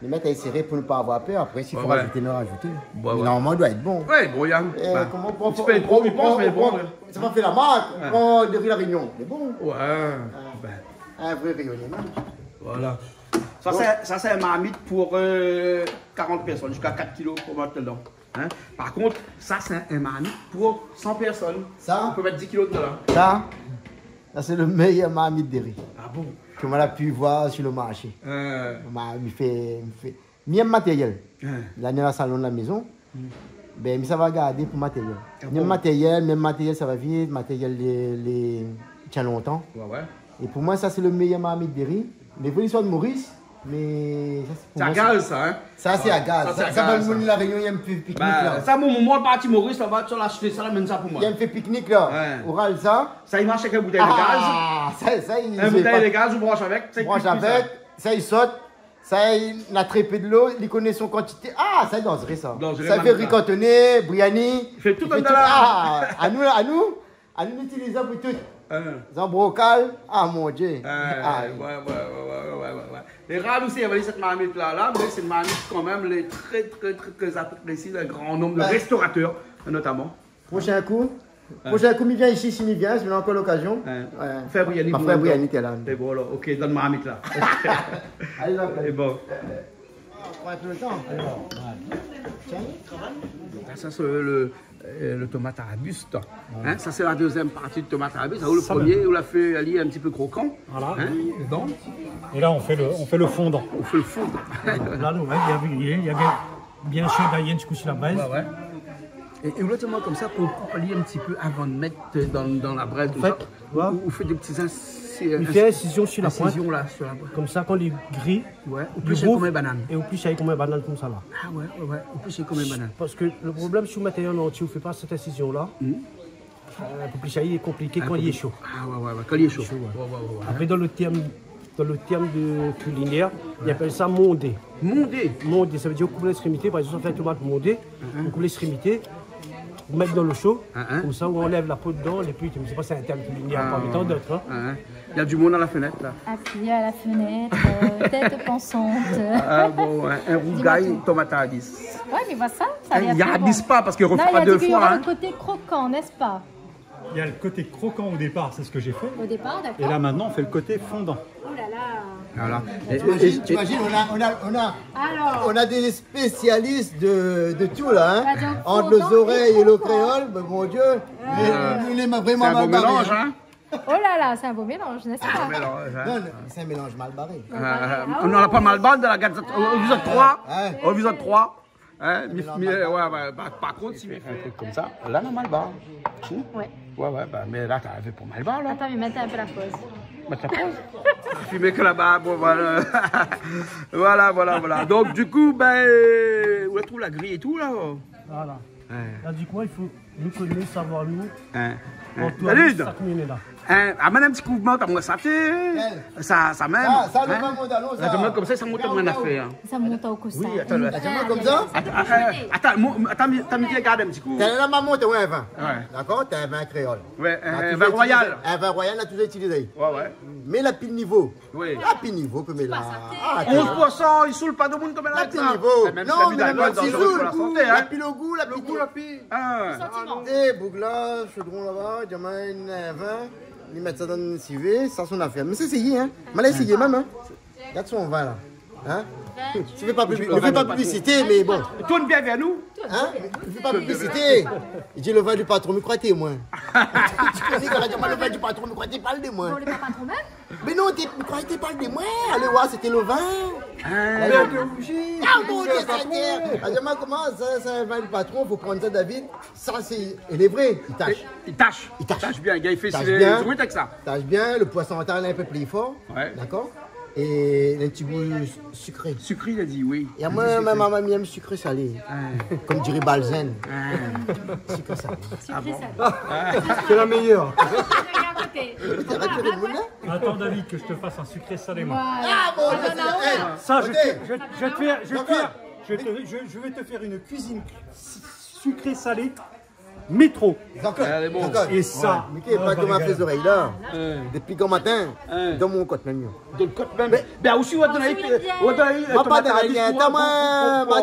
Les mettre à serré pour ne pas avoir peur. Après, s'il faut rajouter, on rajouter. Normalement, il doit être bon. Ouais, bon, Yann. Un petit peu trop, il pense, mais bon. Ça m'a fait la marque. Prends de riz la Réunion. C'est bon. Ouais. Un vrai rayonnement. Voilà. Ça, c'est un marmite pour 40 personnes, jusqu'à 4 kilos pour mettre dedans. Hein? Par contre, ça, c'est un marmite pour 100 personnes. Ça, on peut mettre 10 kilos dedans. Ça c'est le meilleur marmite de riz. Ah bon? Que moi, j'ai pu voir sur le marché. Il fait même matériel. Là, dans le salon de la maison, ben, ça va garder pour matériel. Même matériel, ça va vite. Matériel, les tient longtemps. Ouais. Et pour moi, ça, c'est le meilleur marmite de riz. Mais pour l'histoire de Maurice, Mais c'est à gaz, ça, hein? Ça, c'est à gaz. Ça va nous la réunion, il y a un pique-nique là. Ça, moi, le parti Maurice, là-bas, tu l'as acheté, ça, même ça pour moi. Il y a un pique-nique là. Oral, ça. Ça, il marche avec une bouteille de gaz. Ah, ça, il. Une bouteille de gaz, ou branche avec. Ça, il branche avec, ça, il saute. Ça, il a trépé de l'eau, il connaît son quantité. Ah, ça, il danserait, ça. Ça fait riz cantonné, briani. Il fait tout un dollar. Ah, à nous l'utiliser pour tout. Dans brocal, ah mon Dieu. Ouais. Les rares aussi, il y avait cette marmite là, mais c'est une marmite quand même, les très appréciée, un grand nombre de restaurateurs, notamment. Prochain coup, il vient ici, s'il vient, si on a encore l'occasion. Frère Briani. Ma frère Briani qui est là. C'est bon, là, ok, donne marmite là. Allez, là. C'est bon. On prend tout le temps. Ça, c'est le tomate arabuste. Hein? Ça, c'est la deuxième partie de tomate arabuste. Le premier, on l'a fait aller un petit peu croquant. Voilà. Hein? Et là, on fait le fondant. On fait le fondant. Là, il y avait bien sûr d'ailleurs du coup sur la braise. Ouais. Et exactement comme ça, qu'on coupe un petit peu avant de mettre dans la braise. En fait, on fait des petits il fait incision sur la pointe. Là, sur la pointe. Comme ça, quand il grille, au plus il y a comme une banane. Et au plus il y a comme une banane comme ça là. Ah ouais. Au plus il y a comme une banane. Parce que le problème, si vous mettez un entier, vous ne faites pas cette incision là. Le plus il est compliqué quand il est chaud. Ah ouais, quand il est chaud. Après, dans le terme de culinaire, ils appellent ça monder. Monder, ça veut dire couper l'extrémité. Par exemple, on fait une tomate mondée, on coupe l'extrémité. Vous mettez dans l'eau chaude, comme ça on enlève la peau dedans, et puis je ne sais pas si c'est un terme culinaire parmi tant d'autres. Il y a du monde à la fenêtre là. Appuyé à la fenêtre, tête pensante. Un rougail tomate arabice. Ouais, mais voilà ça. Il n'y a pas parce qu'il ne refait pas deux fois. Il y a le côté croquant, n'est-ce pas? Il y a le côté croquant au départ, c'est ce que j'ai fait. Au départ, d'accord. Et là maintenant, on fait le côté fondant. Oh là là. Voilà. Tu imagines, on a des spécialistes de tout là, hein. Entre les oreilles et le créole, ben, mon Dieu, il est vraiment mal barré. C'est un beau mélange, hein. Oh là là, c'est un beau mélange, n'est-ce pas? Non, c'est un mélange mal barré. On n'en a pas mal barré de la gazette. Au visage 3. Au visage 3. Par contre, si on fait un truc comme ça, là, on a mal barre. Ouais. Ouais, mais là, t'as fait pour mal barre, là. Attends, mais mettez un peu la pause. Mettre la pause. Fumer que là-bas, bon, voilà. voilà. Donc, du coup, où est-ce la grille et tout, là? Voilà. Là, du coup, il faut nous connaître, savoir nous. Salut! Là. Amène un petit mouvement comme ça fait. Ça même. Ça, le monte à l'eau, ça. Comme ça monte à mon affaire. Ça monte au coussin. Oui, attends, comme ça. Attends, me regarde un petit coup. T'as la maman, t'as un vin. D'accord? T'as un vin créole. Ouais, un vin royal. Un vin royal, on a toujours utilisé. Ouais. Mais la pile niveau. Oui. La pile niveau, comme là. 11%, il saoule pas de monde comme là. La pile niveau. Non, mais même si saoule. La pile au goût, la pile. La pile. Et Bougla, chaudron là-bas, diamant, un vin. Ils mettent ça dans une civée, ça son affaire. Mais c'est essayé, hein. Mais là, essayé même, hein. Regarde son vin là. Hein? Tu fais pas publicité, mais bon. Tourne bien vers nous. Hein? Tu fais pas publicité. Il dit le vin du patron, mais crois moi. Tu connais quand on a le vin du patron, mais crois parle de moi. Le patron même? Mais non, tu crois parle de moi. Allez voir, c'était le vin. Ah bon, comment ça, c'est un vin du patron, il faut prendre ça, David. Ça, c'est. Il est vrai, il tâche. Il tâche bien, il fait ses bien. Avec ça. Tâche bien, le poisson interne est un peu plus fort. D'accord? Et un petit goût sucré. Sucré, il a dit oui. Et moi, ma maman aime sucré salé. Comme dirait Balzen. Sucré salé. C'est la meilleure. Attends, David, que je te fasse un sucré salé, moi. Ah bon, ça, je vais te faire une cuisine sucré salé. Métro. Et ça, mais pas comme fait les oreilles là. Depuis quand matin, dans mon côte même. Dans le côte même. Mais aussi, on va donner. Pas de rien,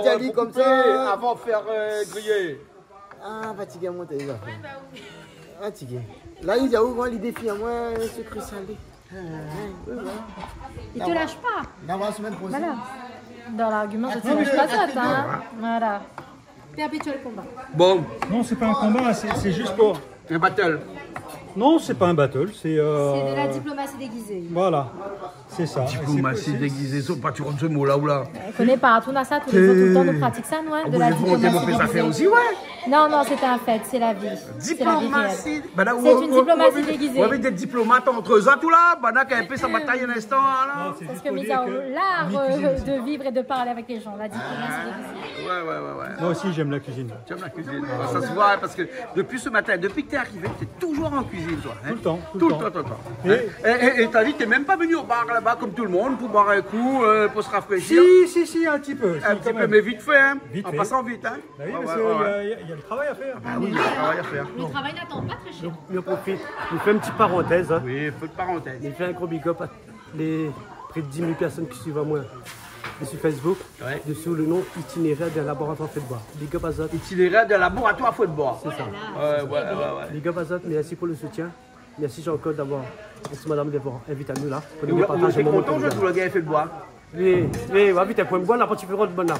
t'as dit comme ça. Avant de faire griller. Ah, fatigué à monter les affaires. Fatigué. Là, il y a où l'idée fille à moi, sucré salé. Il te lâche pas. Dans la semaine prochaine. Voilà. Dans l'argument, ça te lâche pas ça, hein. Voilà. Perpétuel combat. Bon. Non, c'est pas un combat, c'est juste pour... Un battle. Non, c'est pas un battle, c'est... C'est de la diplomatie déguisée. Voilà, c'est ça. Diplomatie déguisée, c'est pas tu rentres ce mot là ou là. On connaît pas, on a ça tous les jours, tout le temps, on pratique ça, nous, de la diplomatie déguisée. Ça fait aussi, ouais. Non, non, c'était un fait, c'est la vie. Diplomatie. C'est une diplomatie déguisée. Vous avez des diplomates entre eux, tout là. Bana qui a un peu sa bataille un instant. Là. Parce que l'art de vivre et de parler avec les gens, la diplomatie déguisée. Ouais. Moi aussi, j'aime la cuisine. Tu aimes la cuisine. Ça se voit parce que depuis ce matin, depuis que tu es arrivé, tu es toujours en cuisine, toi. Hein? Tout le temps. Et t'as dit, tu n'es même pas venu au bar là-bas comme tout le monde pour boire un coup, pour se rafraîchir. Si, un petit peu. Un petit peu, mais vite fait, hein. En fait. passant vite. Hein. Bah oui, parce qu'il y a le travail à faire. Ah oui, il y a le travail à faire. Le travail n'attend pas très cher. On profite. On fait une petite parenthèse. Hein. Oui, petite parenthèse. Il fait un gros big up à les près de 10 000 personnes qui suivent à moi. Sur Facebook, dessous le nom itinéraire d'un laboratoire fait de bois. Big up à Zot. Itinéraire d'un laboratoire fait de bois. C'est ça. Ouais. Big up à Zot, merci pour le soutien. Merci Jean-Claude d'avoir, merci madame d'avoir invité à nous là. On est content de tout le gars fait de bois. Oui, vite, pour me boire, n'a pas tu fais de bonne là.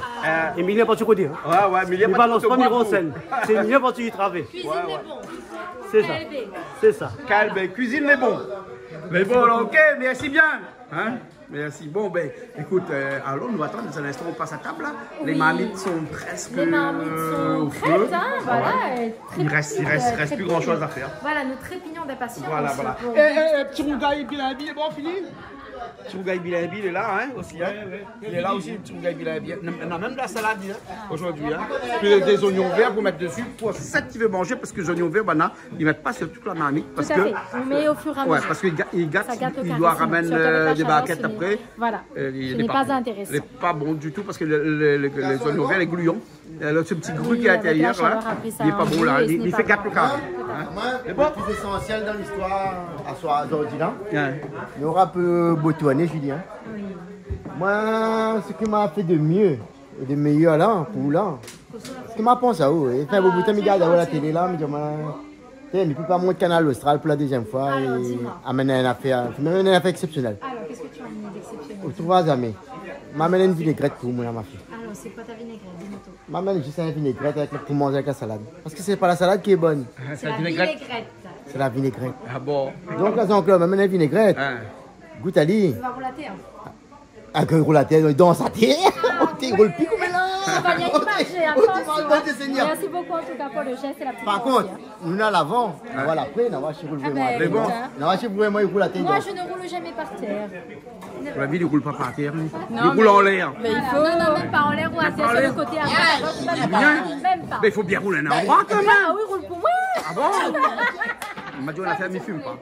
Emilien, pas tu redis. Ouais, Emilien, pas balance pas mes scène. C'est Emilien, pas tu y travailles. Cuisine les bons. C'est ça. Calme, cuisine les bons. Mais bon, alors, ok, merci bien. Hein? Merci. Bon, ben, écoute, allons, nous attendons un instant, on passe à table là. Les marmites sont presque au feu. Hein, voilà, il reste plus grand chose à faire. Voilà, nous trépignons d'impatience. Voilà. Petit rougaille Bilabi, est bon, fini? Petit rougaille Bilabi, il est là, hein, aussi. Hein? Il est là aussi, le petit rougaille Bilabi. On a même de la salade aujourd'hui. Hein? Puis des oignons verts pour mettre dessus. Pour ceux qui veulent manger, parce que les oignons verts, ils ne mettent pas sur toute la marmite. Parce tout à fait. On met au fur et à mesure. Ouais, parce qu'il gâte, il doit ramener des barquettes après. Voilà. Ce n'est pas intéressant. Il n'est pas bon du tout parce que les oignons verts, les glouillons, ce petit goût qui a à l'intérieur, il n'est pas bon là. Il fait gâte le carré. Le plus essentiel dans l'histoire à soi aujourd'hui là, il y aura un peu boutouané, Julien. Moi, ce qui m'a fait de mieux et de meilleur là, pour là, ce qui m'a pensé à eux, fait un beau bouton, il regarde la télé là, il ne peut pas monter Canal Austral pour la deuxième fois et amener une affaire exceptionnelle. Alors, qu'est-ce que tu as amené d'exceptionnel? Au 3 amis, m'amène une vinaigrette pour moi, ma fille. Alors, c'est quoi ta vinaigrette? Dis-moi tout. M'amène juste une vinaigrette pour manger avec la salade. Parce que c'est pas la salade qui est bonne. C'est la vinaigrette. C'est la vinaigrette. Ah bon? Donc là, Jean-Claude m'amène une vinaigrette. Goûte à lui. Tu vas roulater, hein? Un gars roule la tête dans sa tête. Tu roules plus comme là. On va bien imaginer, attention. Merci beaucoup en tout cas pour le geste et la petite. Par contre, nous à l'avant, on va l'après, on va chez vous vraiment. On va chez vous vraiment, il roule la tête. Moi, je ne roule jamais par terre. La vie ne roule pas par terre. Il roule en l'air. Mais il faut... Non, même pas en l'air ou à terre, sur le côté à droite. Même pas. Mais il faut bien rouler en droit quand même. Ah oui, roule pour moi. Ah bon? Il m'a dit on a fait, mais il fume pas.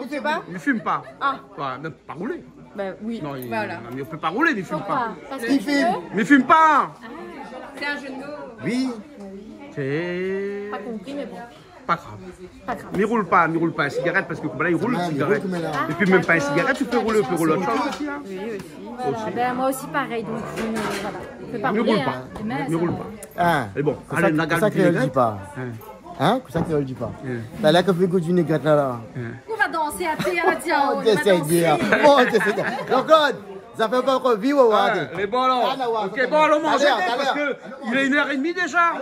Il fait pas? Il fume pas. Ah. Même pas rouler. Ben oui, non, voilà. Mais on peut pas rouler, mais il fume pas. Parce qu'il fume. Mais il fume pas. C'est un jeu de mots. Oui. C'est... Pas compris, mais bon. Pas grave. Mais il roule pas une cigarette parce que là il roule une cigarette. Et puis même pas une cigarette, tu peux rouler autre chose aussi. Hein. Oui, aussi. Voilà. Ben, moi aussi pareil, donc voilà. Je peux pas ne rouler. Roule pas. Ne roule pas. Mais bon, allez, on a ça que je dis pas. Hein? C'est ça que je dis pas. T'as là que fait goût d'une vinaigrette là. On va danser à terre, tiens. On essaie de dire. Bon, essaie de dire. Jean-Claude, ça fait pas encore vivre, ouais. Les bons alors. Ok, bon, allons manger parce qu'il est 1h30 déjà.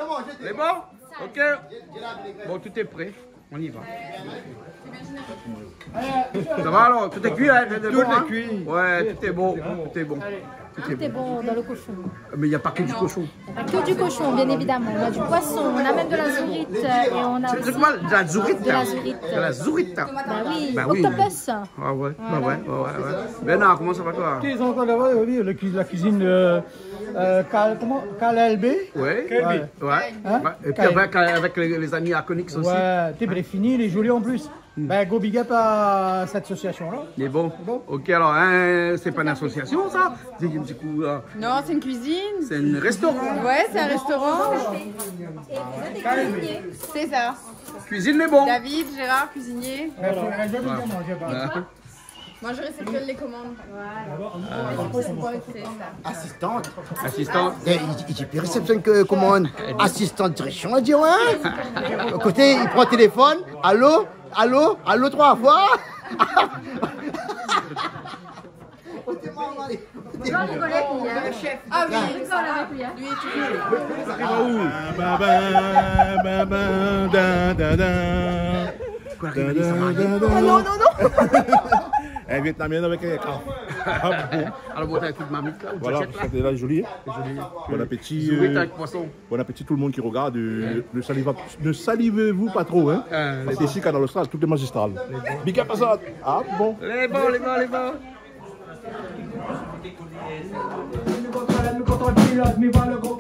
Les bons? Ok. Bon, tout est prêt. On y va. Ça va alors? Tout est cuit là? Tout est cuit. Ouais, tout est bon. Tout est bon. Tout est bon dans le cochon. Mais il n'y a pas que du cochon. Que du cochon, bien évidemment. On a du poisson, on a même de la zourite et on a aussi... C'est quoi de la zourite? De la zourite. De la zourite. Bah oui, octopus. Ah ouais, ouais. Bernard, comment ça va toi? Ils ont encore la cuisine comment? KLB? Ouais. Et puis avec les amis Aconix aussi. Ouais, t'es bien fini, il est joli en plus. Ben, go big up à cette association-là. Mais bon, ok, alors, hein, c'est pas une association, ça? Non, c'est une cuisine. C'est un restaurant. Ouais, c'est un restaurant. C'est ça. Cuisine les bons. David, Gérard, cuisinier. Moi, je réceptionne les commandes. Assistante. Assistante. Il peut réceptionner que commande. Assistante direction, on dit, ouais. Au côté, il prend le téléphone. Allô? 3 fois. Tu vas rigoler avec lui, hein? Chef. Ah oui, il rigole avec lui, hein? Lui, tu ça arrive à où? Quoi, non. Un Vietnamien avec un caf. Ah bon. Alors, vous avez toute ma mythe là. Voilà, c'était là joli. Bon appétit. Bon appétit tout le monde qui regarde. Ne salivez-vous pas trop. Hein. Parce qu'ici, dans l'Austral, tout est magistral. Big up à ça. Ah bon. Les bons. Mi va le gros